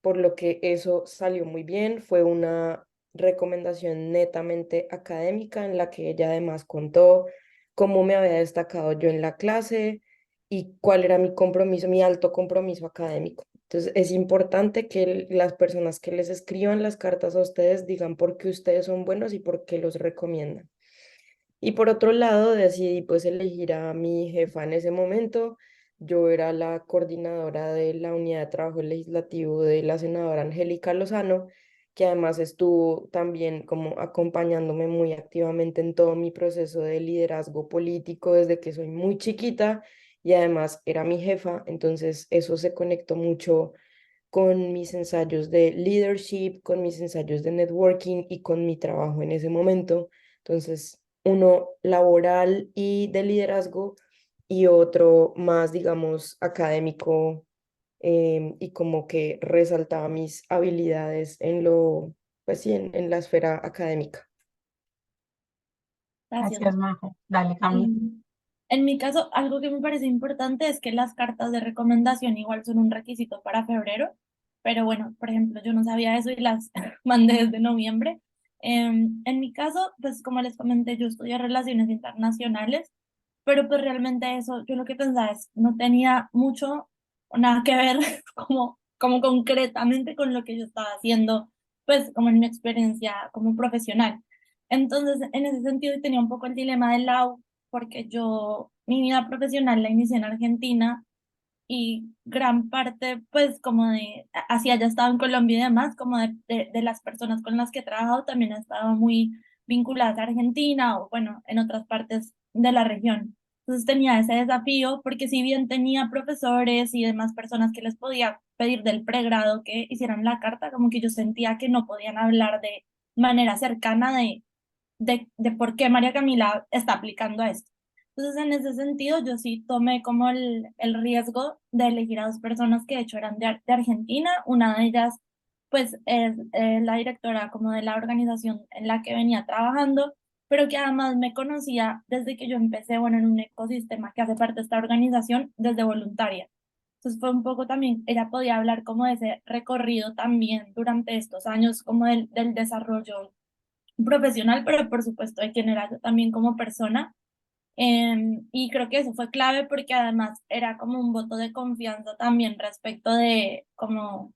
por lo que eso salió muy bien. Fue una recomendación netamente académica en la que ella además contó cómo me había destacado yo en la clase y cuál era mi compromiso, mi alto compromiso académico. Entonces, es importante que las personas que les escriban las cartas a ustedes digan por qué ustedes son buenos y por qué los recomiendan. Y por otro lado, decidí pues elegir a mi jefa en ese momento. Yo era la coordinadora de la unidad de trabajo legislativo de la senadora Angélica Lozano, que además estuvo también como acompañándome muy activamente en todo mi proceso de liderazgo político desde que soy muy chiquita y además era mi jefa, entonces eso se conectó mucho con mis ensayos de leadership, con mis ensayos de networking y con mi trabajo en ese momento. Entonces, uno laboral y de liderazgo y otro más, digamos, académico, y como que resaltaba mis habilidades en pues sí, en la esfera académica. Gracias. Gracias, Majo. Dale, Cami. En mi caso, algo que me parece importante es que las cartas de recomendación igual son un requisito para febrero, pero bueno, por ejemplo, yo no sabía eso y las mandé desde noviembre. En mi caso, pues como les comenté, yo estudié relaciones internacionales, pero pues realmente eso, yo lo que pensaba es, no tenía mucho o nada que ver como concretamente con lo que yo estaba haciendo, pues como en mi experiencia como profesional. Entonces, en ese sentido, tenía un poco el dilema del lado porque yo mi vida profesional la inicié en Argentina y gran parte, pues como de, así haya estado en Colombia y demás, como de las personas con las que he trabajado, también he estado muy vinculadas a Argentina o bueno, en otras partes de la región. Entonces tenía ese desafío porque si bien tenía profesores y demás personas que les podía pedir del pregrado que hicieran la carta, como que yo sentía que no podían hablar de manera cercana de por qué María Camila está aplicando a esto. Entonces, en ese sentido, yo sí tomé como el riesgo de elegir a dos personas que de hecho eran de Argentina. Una de ellas, pues, es la directora como de la organización en la que venía trabajando, pero que además me conocía desde que yo empecé, bueno, en un ecosistema que hace parte de esta organización desde voluntaria. Entonces fue un poco también, ella podía hablar como de ese recorrido también durante estos años, como del desarrollo profesional, pero por supuesto de quién era yo también como persona. Y creo que eso fue clave porque además era como un voto de confianza también respecto de como,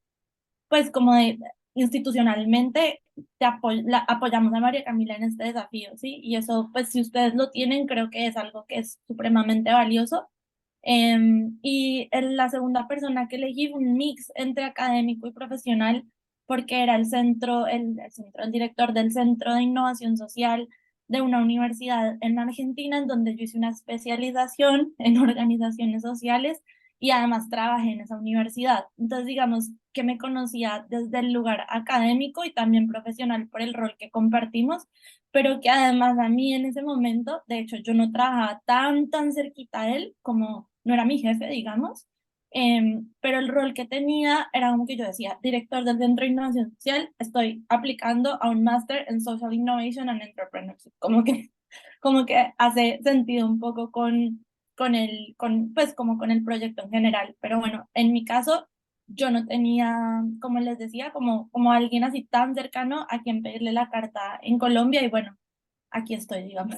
pues como de institucionalmente apoyamos a María Camila en este desafío, ¿sí? Y eso, pues si ustedes lo tienen, creo que es algo que es supremamente valioso. Y la segunda persona que elegí fue un mix entre académico y profesional porque era el director del Centro de Innovación Social de una universidad en Argentina, en donde yo hice una especialización en organizaciones sociales y además trabajé en esa universidad. Entonces, digamos que me conocía desde el lugar académico y también profesional por el rol que compartimos, pero que además a mí en ese momento, de hecho, yo no trabajaba tan cerquita a él, como no era mi jefe, digamos, pero el rol que tenía era como que yo decía, director del Centro de Innovación Social, estoy aplicando a un máster en Social Innovation and Entrepreneurship, como que hace sentido un poco pues como con el proyecto en general, pero bueno, en mi caso, yo no tenía, como les decía, como alguien así tan cercano a quien pedirle la carta en Colombia y bueno, aquí estoy, digamos.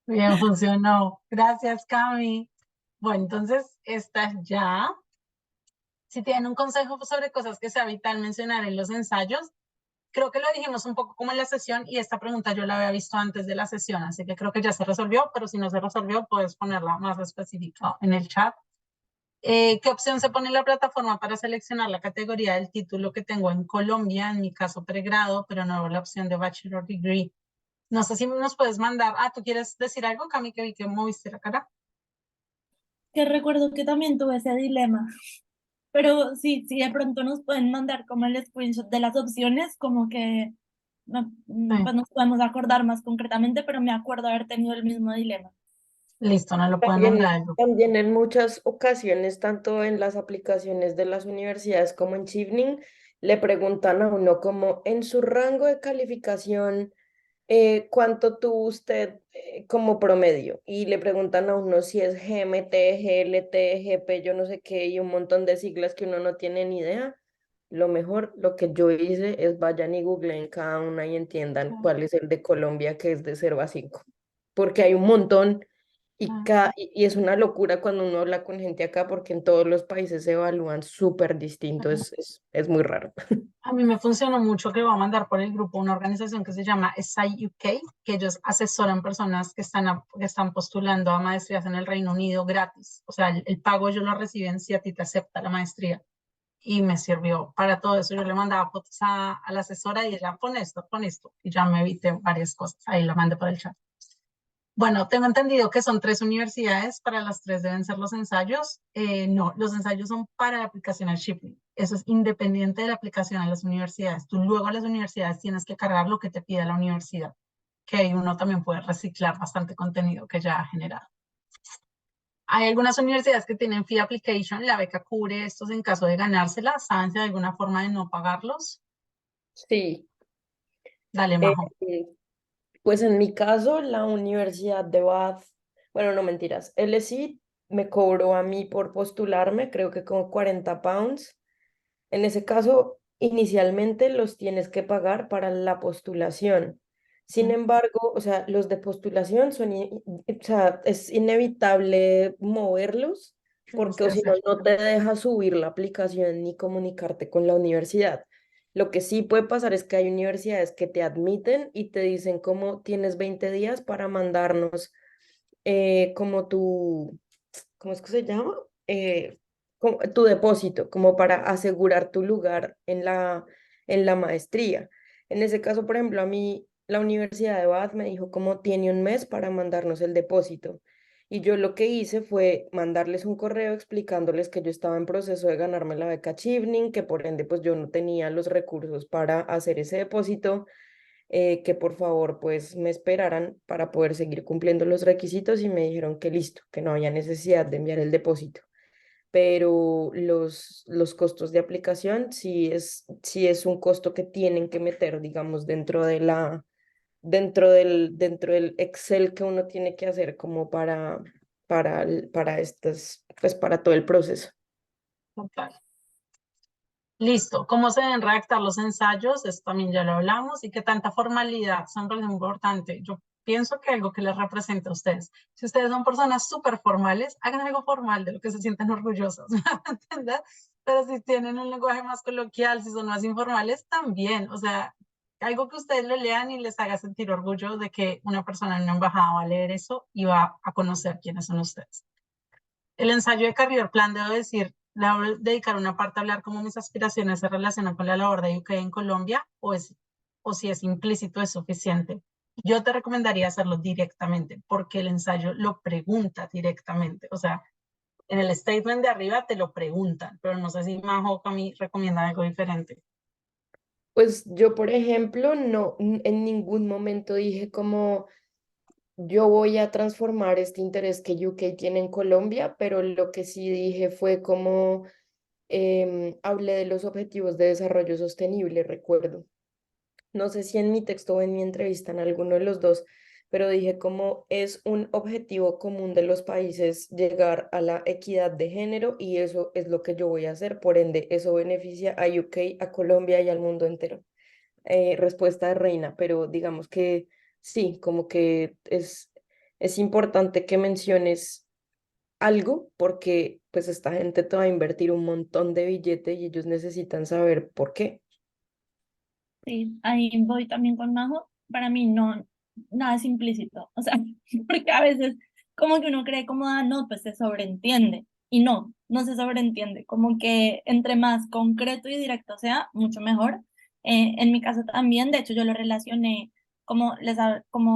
Bien, funcionó. Gracias, Cami. Bueno, entonces, esta ya. Si tienen un consejo sobre cosas que sea vital mencionar en los ensayos, creo que lo dijimos un poco como en la sesión y esta pregunta yo la había visto antes de la sesión, así que creo que ya se resolvió, pero si no se resolvió, puedes ponerla más específica en el chat. ¿Qué opción se pone en la plataforma para seleccionar la categoría del título que tengo en Colombia, en mi caso pregrado, pero no la opción de Bachelor Degree? No sé si nos puedes mandar. ¿Tú quieres decir algo, Cami, que vi que moviste la cara? Que recuerdo que también tuve ese dilema. Pero sí, sí, de pronto nos pueden mandar como el screenshot de las opciones, como que Sí. pues nos podemos acordar más concretamente, pero me acuerdo haber tenido el mismo dilema. Listo, no lo pueden También, mandar. también en muchas ocasiones, tanto en las aplicaciones de las universidades como en Chevening, le preguntan a uno como en su rango de calificación, cuánto tuvo usted como promedio. Y le preguntan a uno si es GMT, GLT, GP, yo no sé qué, y un montón de siglas que uno no tiene ni idea. Lo mejor, lo que yo hice es vayan y googleen cada una y entiendan cuál es el de Colombia, que es de 0 a 5. Porque hay un montón y es una locura cuando uno habla con gente acá porque en todos los países se evalúan súper distinto, es muy raro. A mí me funcionó mucho que voy a mandar por el grupo una organización que se llama SI UK, que ellos asesoran personas que están postulando a maestrías en el Reino Unido gratis. O sea, el pago ellos lo reciben si a ti te acepta la maestría. Y me sirvió para todo eso. Yo le mandaba fotos a la asesora y ella, pon esto. Y ya me evité varias cosas. Ahí la mandé por el chat. Bueno, tengo entendido que son 3 universidades, para las 3 deben ser los ensayos. No, los ensayos son para la aplicación al Shipley. Eso es independiente de la aplicación a las universidades. Tú luego a las universidades tienes que cargar lo que te pida la universidad, que ahí uno también puede reciclar bastante contenido que ya ha generado. Hay algunas universidades que tienen fee application, la beca cubre estos en caso de ganársela. ¿Saben si hay alguna forma de no pagarlos? Sí, Dale, eh, Majo. pues en mi caso, la Universidad de Bath, bueno, no mentiras, LSI me cobró a mí por postularme, creo que como 40 pounds. En ese caso, inicialmente los tienes que pagar para la postulación. Sin embargo, o sea, los de postulación o sea, es inevitable moverlos Tienes porque que o si no, hacer. no te deja subir la aplicación ni comunicarte con la universidad. Lo que sí puede pasar es que hay universidades que te admiten y te dicen como tienes 20 días para mandarnos como ¿cómo es que se llama? Como tu depósito, como para asegurar tu lugar en la maestría. En ese caso, por ejemplo, a mí la Universidad de Bath me dijo como tiene un mes para mandarnos el depósito. Y yo lo que hice fue mandarles un correo explicándoles que yo estaba en proceso de ganarme la beca Chevening, que por ende pues yo no tenía los recursos para hacer ese depósito, que por favor pues me esperaran para poder seguir cumpliendo los requisitos y me dijeron que listo, que no había necesidad de enviar el depósito. Pero los costos de aplicación sí es un costo que tienen que meter, digamos, dentro del Excel que uno tiene que hacer como para estas, pues para todo el proceso. Total. Listo. ¿Cómo se deben redactar los ensayos? Esto también ya lo hablamos. ¿Y qué tanta formalidad son tan importante? Yo pienso que algo que les representa a ustedes. Si ustedes son personas súper formales, hagan algo formal de lo que se sienten orgullosos, ¿me van a entender? Pero si tienen un lenguaje más coloquial, si son más informales, también. O sea, algo que ustedes lo lean y les haga sentir orgullo de que una persona en una embajada va a leer eso y va a conocer quiénes son ustedes. El ensayo de Carrier Plan, debo decir, le voy a dedicar una parte a hablar cómo mis aspiraciones se relacionan con la labor de UK en Colombia o si es implícito es suficiente. Yo te recomendaría hacerlo directamente porque el ensayo lo pregunta directamente. O sea, en el statement de arriba te lo preguntan, pero no sé si Majo o Cami recomiendan algo diferente. Pues yo, por ejemplo, no, en ningún momento dije como yo voy a transformar este interés que UK tiene en Colombia, pero lo que sí dije fue como hablé de los objetivos de desarrollo sostenible, recuerdo. No sé si en mi texto o en mi entrevista, en alguno de los dos, pero dije como es un objetivo común de los países llegar a la equidad de género y eso es lo que yo voy a hacer. Por ende, eso beneficia a UK, a Colombia y al mundo entero. Respuesta de Reina, pero digamos que sí, como que es importante que menciones algo porque pues esta gente te va a invertir un montón de billete y ellos necesitan saber por qué. Sí, ahí voy también con Majo. Para mí no, nada es implícito. O sea, porque a veces como que uno cree como, ah, no, pues se sobreentiende. Y no, no se sobreentiende. Como que entre más concreto y directo sea, mucho mejor. En mi caso también, de hecho, yo lo relacioné, como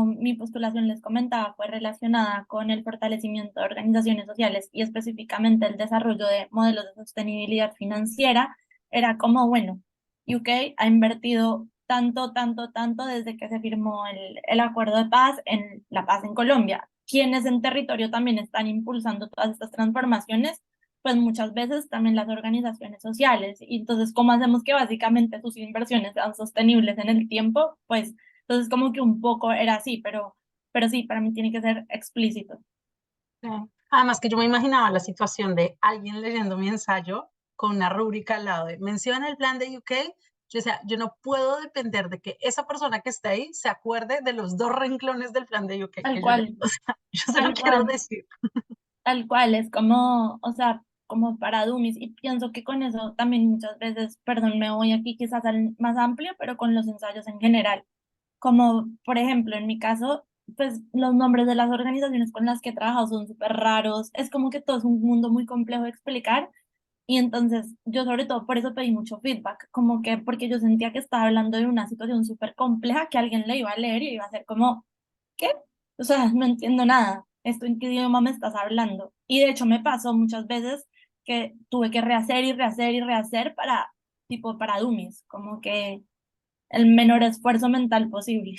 mi postulación les comentaba, fue relacionada con el fortalecimiento de organizaciones sociales y específicamente el desarrollo de modelos de sostenibilidad financiera. Era como, bueno, UK ha invertido tanto, tanto, tanto desde que se firmó el acuerdo de paz en la paz en Colombia. Quienes en territorio también están impulsando todas estas transformaciones, pues muchas veces también las organizaciones sociales. Y entonces, ¿cómo hacemos que básicamente sus inversiones sean sostenibles en el tiempo? Pues entonces como que un poco era así, pero sí, para mí tiene que ser explícito. Sí. Además que yo me imaginaba la situación de alguien leyendo mi ensayo con una rúbrica al lado de menciona el plan de UK. Yo, o sea, yo no puedo depender de que esa persona que está ahí se acuerde de los dos renglones del plan de UK Tal que yo leí. cual, O sea, yo se lo tal quiero cual. decir. Tal cual, es como, o sea, como para dummies. Y pienso que con eso también muchas veces, perdón, me voy aquí quizás al más amplio, pero con los ensayos en general. Como, por ejemplo, en mi caso, pues los nombres de las organizaciones con las que he trabajado son súper raros. Es como que todo es un mundo muy complejo de explicar. Y entonces yo sobre todo por eso pedí mucho feedback, como que porque yo sentía que estaba hablando de una situación súper compleja que alguien le iba a leer y iba a ser como, ¿qué? O sea, no entiendo nada. ¿Esto en qué idioma me estás hablando? Y de hecho me pasó muchas veces que tuve que rehacer y rehacer y rehacer para, tipo, para dummies, como que el menor esfuerzo mental posible.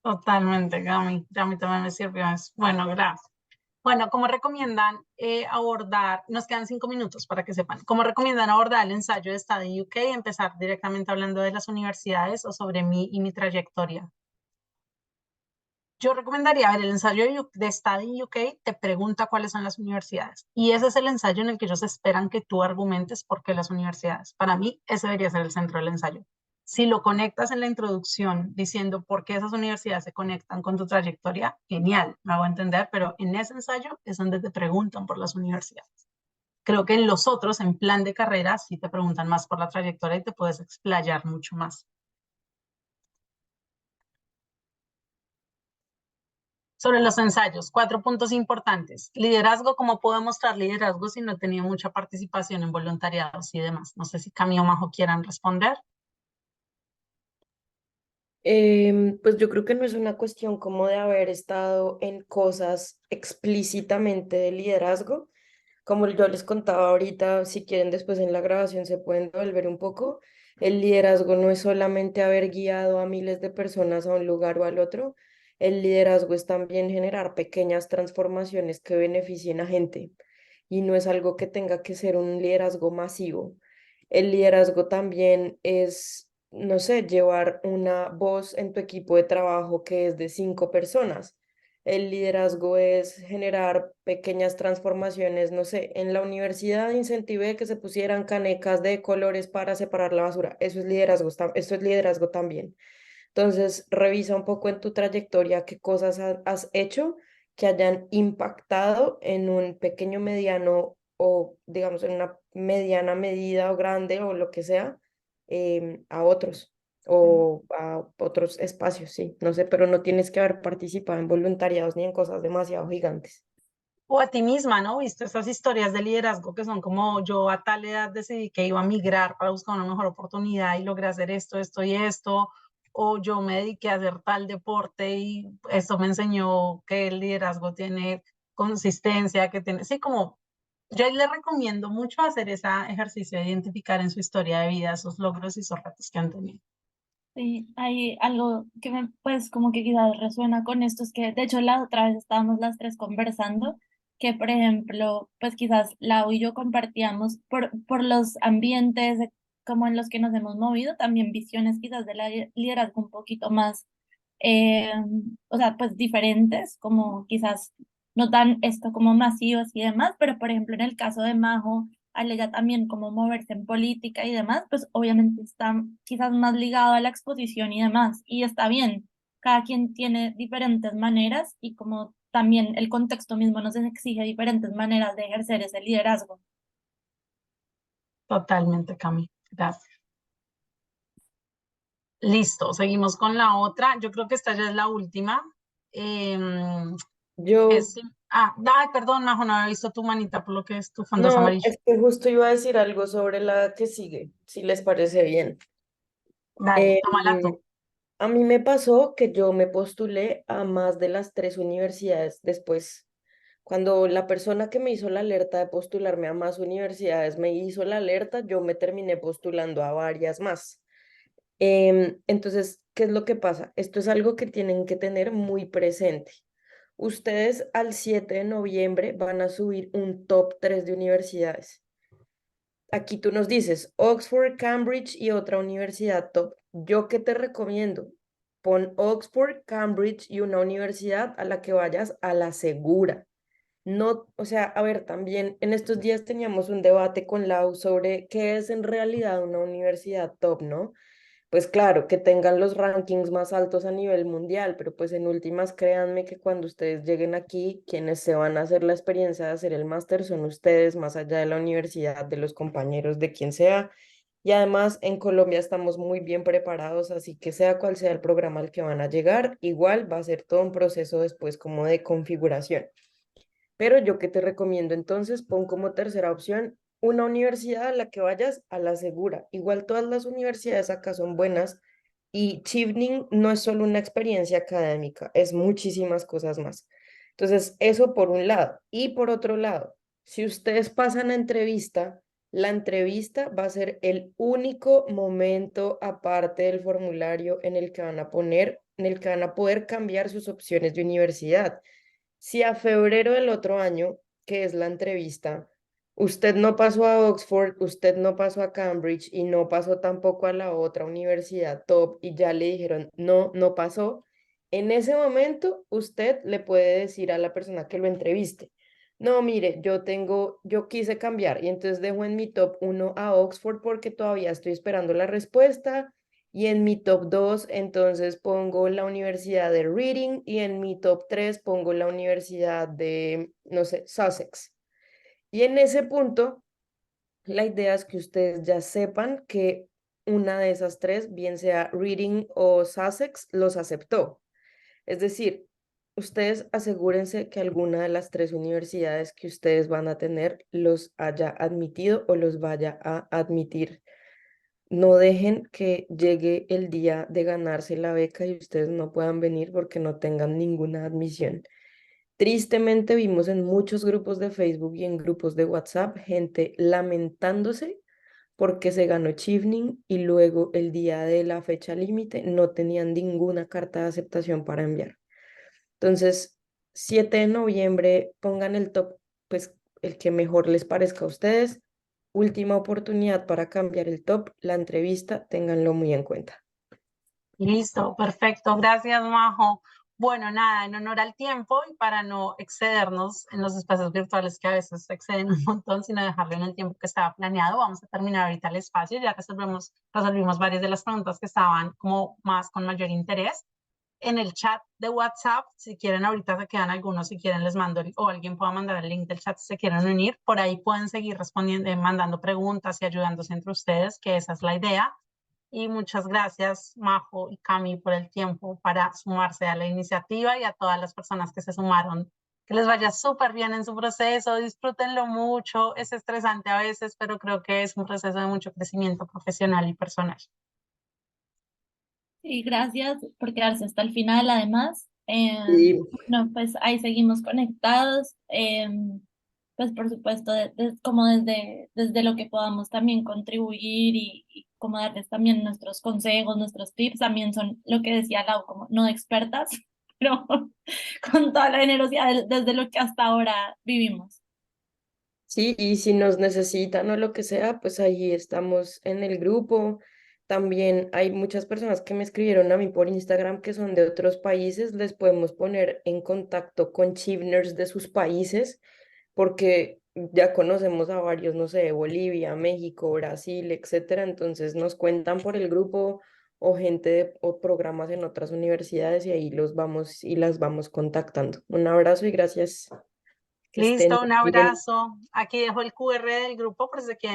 Totalmente, Gami. Ya a mí también me sirvió eso. Bueno, gracias. Bueno, ¿cómo recomiendan abordar? Nos quedan 5 minutos para que sepan. ¿Cómo recomiendan abordar el ensayo de Estado en UK? Empezar directamente hablando de las universidades o sobre mí y mi trayectoria. Yo recomendaría ver el ensayo de Study UK, te pregunta cuáles son las universidades. Y ese es el ensayo en el que ellos esperan que tú argumentes por qué las universidades. Para mí, ese debería ser el centro del ensayo. Si lo conectas en la introducción diciendo por qué esas universidades se conectan con tu trayectoria, genial, me hago entender, pero en ese ensayo es donde te preguntan por las universidades. Creo que en los otros, en plan de carrera, sí te preguntan más por la trayectoria y te puedes explayar mucho más. Sobre los ensayos, 4 puntos importantes. Liderazgo, ¿cómo puedo mostrar liderazgo si no he tenido mucha participación en voluntariados y demás? No sé si Cami o Majo quieran responder. Pues yo creo que no es una cuestión como de haber estado en cosas explícitamente de liderazgo. Como yo les contaba ahorita, si quieren después en la grabación se pueden devolver un poco. El liderazgo no es solamente haber guiado a miles de personas a un lugar o al otro. El liderazgo es también generar pequeñas transformaciones que beneficien a gente. Y no es algo que tenga que ser un liderazgo masivo. El liderazgo también es, no sé, llevar una voz en tu equipo de trabajo que es de 5 personas. El liderazgo es generar pequeñas transformaciones, no sé, en la universidad incentivé que se pusieran canecas de colores para separar la basura. Eso es liderazgo, esto es liderazgo también. Entonces, revisa un poco en tu trayectoria qué cosas has hecho que hayan impactado en un pequeño, mediano o, digamos, en una mediana medida o grande o lo que sea, a otros o a otros espacios, sí, no sé, pero no tienes que haber participado en voluntariados ni en cosas demasiado gigantes. O a ti misma, ¿no? Viste esas historias de liderazgo que son como yo a tal edad decidí que iba a migrar para buscar una mejor oportunidad y logré hacer esto, esto y esto, o yo me dediqué a hacer tal deporte y esto me enseñó que el liderazgo tiene consistencia, que tiene, sí, como yo le recomiendo mucho hacer ese ejercicio de identificar en su historia de vida esos logros y esos retos que han tenido. Sí, hay algo que me, pues como que quizás resuena con esto, es que de hecho la otra vez estábamos las tres conversando, que por ejemplo, pues quizás Lau y yo compartíamos por los ambientes como en los que nos hemos movido, también visiones quizás de la liderazgo un poquito más, eh, o sea, pues diferentes, como quizás no tan esto como masivos y demás, pero por ejemplo en el caso de Majo, al ella también como moverse en política y demás, pues obviamente está quizás más ligado a la exposición y demás, y está bien, cada quien tiene diferentes maneras y como también el contexto mismo nos exige diferentes maneras de ejercer ese liderazgo. Totalmente, Cami. Gracias. Listo, seguimos con la otra. Yo creo que esta ya es la última. Em, Yo, ay, perdón, Majo, no había visto tu manita por lo que es tu fondo es no, amarillo. es que justo iba a decir algo sobre la que sigue, si les parece bien. Dale, Em, tómala tú. a mí me pasó que yo me postulé a más de las tres universidades después. Cuando la persona que me hizo la alerta de postularme a más universidades me hizo la alerta, yo me terminé postulando a varias más. Entonces, ¿qué es lo que pasa? Esto es algo que tienen que tener muy presente. Ustedes al 7 de noviembre van a subir un top 3 de universidades. Aquí tú nos dices Oxford, Cambridge y otra universidad top. ¿Yo qué te recomiendo? Pon Oxford, Cambridge y una universidad a la que vayas a la segura. No, o sea, a ver, también en estos días teníamos un debate con Lau sobre qué es en realidad una universidad top, ¿no? Pues claro, que tengan los rankings más altos a nivel mundial, pero pues en últimas créanme que cuando ustedes lleguen aquí, quienes se van a hacer la experiencia de hacer el máster son ustedes, más allá de la universidad, de los compañeros, de quien sea. Y además en Colombia estamos muy bien preparados, así que sea cual sea el programa al que van a llegar, igual va a ser todo un proceso después como de configuración. Pero yo que te recomiendo entonces, pon como tercera opción una universidad a la que vayas a la segura. Igual todas las universidades acá son buenas y Chevening no es solo una experiencia académica, es muchísimas cosas más. Entonces, eso por un lado. Y por otro lado, si ustedes pasan a entrevista, la entrevista va a ser el único momento aparte del formulario en el que van a poner, en el que van a poder cambiar sus opciones de universidad. Si a febrero del otro año, que es la entrevista, usted no pasó a Oxford, usted no pasó a Cambridge y no pasó tampoco a la otra universidad top y ya le dijeron no, no pasó, en ese momento usted le puede decir a la persona que lo entreviste, no, mire, yo quise cambiar y entonces dejo en mi top uno a Oxford porque todavía estoy esperando la respuesta y en mi top 2 entonces pongo la Universidad de Reading y en mi top 3 pongo la Universidad de, no sé, Sussex. Y en ese punto, la idea es que ustedes ya sepan que una de esas tres, bien sea Reading o Sussex, los aceptó. Es decir, ustedes asegúrense que alguna de las tres universidades que ustedes van a tener los haya admitido o los vaya a admitir. No dejen que llegue el día de ganarse la beca y ustedes no puedan venir porque no tengan ninguna admisión. Tristemente vimos en muchos grupos de Facebook y en grupos de WhatsApp gente lamentándose porque se ganó Chevening y luego el día de la fecha límite no tenían ninguna carta de aceptación para enviar. Entonces, 7 de noviembre, pongan el top, pues el que mejor les parezca a ustedes. Última oportunidad para cambiar el top, la entrevista, ténganlo muy en cuenta. Listo, perfecto. Gracias, Majo. Bueno, nada, en honor al tiempo y para no excedernos en los espacios virtuales que a veces se exceden un montón, sino dejarlo en el tiempo que estaba planeado, vamos a terminar ahorita el espacio. Ya resolvimos varias de las preguntas que estaban como más con mayor interés. En el chat de WhatsApp, si quieren, ahorita se quedan algunos, si quieren les mando, o alguien pueda mandar el link del chat si se quieren unir. Por ahí pueden seguir respondiendo, mandando preguntas y ayudándose entre ustedes, que esa es la idea. Y muchas gracias, Majo y Cami, por el tiempo para sumarse a la iniciativa y a todas las personas que se sumaron que les vaya súper bien en su proceso, disfrútenlo mucho, es estresante a veces, pero creo que es un proceso de mucho crecimiento profesional y personal. Y gracias por quedarse hasta el final, además. Y No, pues ahí seguimos conectados. Pues por supuesto, como desde lo que podamos también contribuir y como darles también nuestros consejos, nuestros tips, también son lo que decía Lau, como no expertas, pero con toda la generosidad desde lo que hasta ahora vivimos. sí, y si nos necesitan o lo que sea, pues ahí estamos en el grupo. También hay muchas personas que me escribieron a mí por Instagram que son de otros países. Les podemos poner en contacto con Chivners de sus países, porque ya conocemos a varios, no sé, Bolivia, México, Brasil, etcétera. Entonces nos cuentan por el grupo o gente o programas en otras universidades y ahí los vamos y las vamos contactando. Un abrazo y gracias. Que estén Listo, un bien. abrazo. Aquí dejo el QR del grupo por si se quieren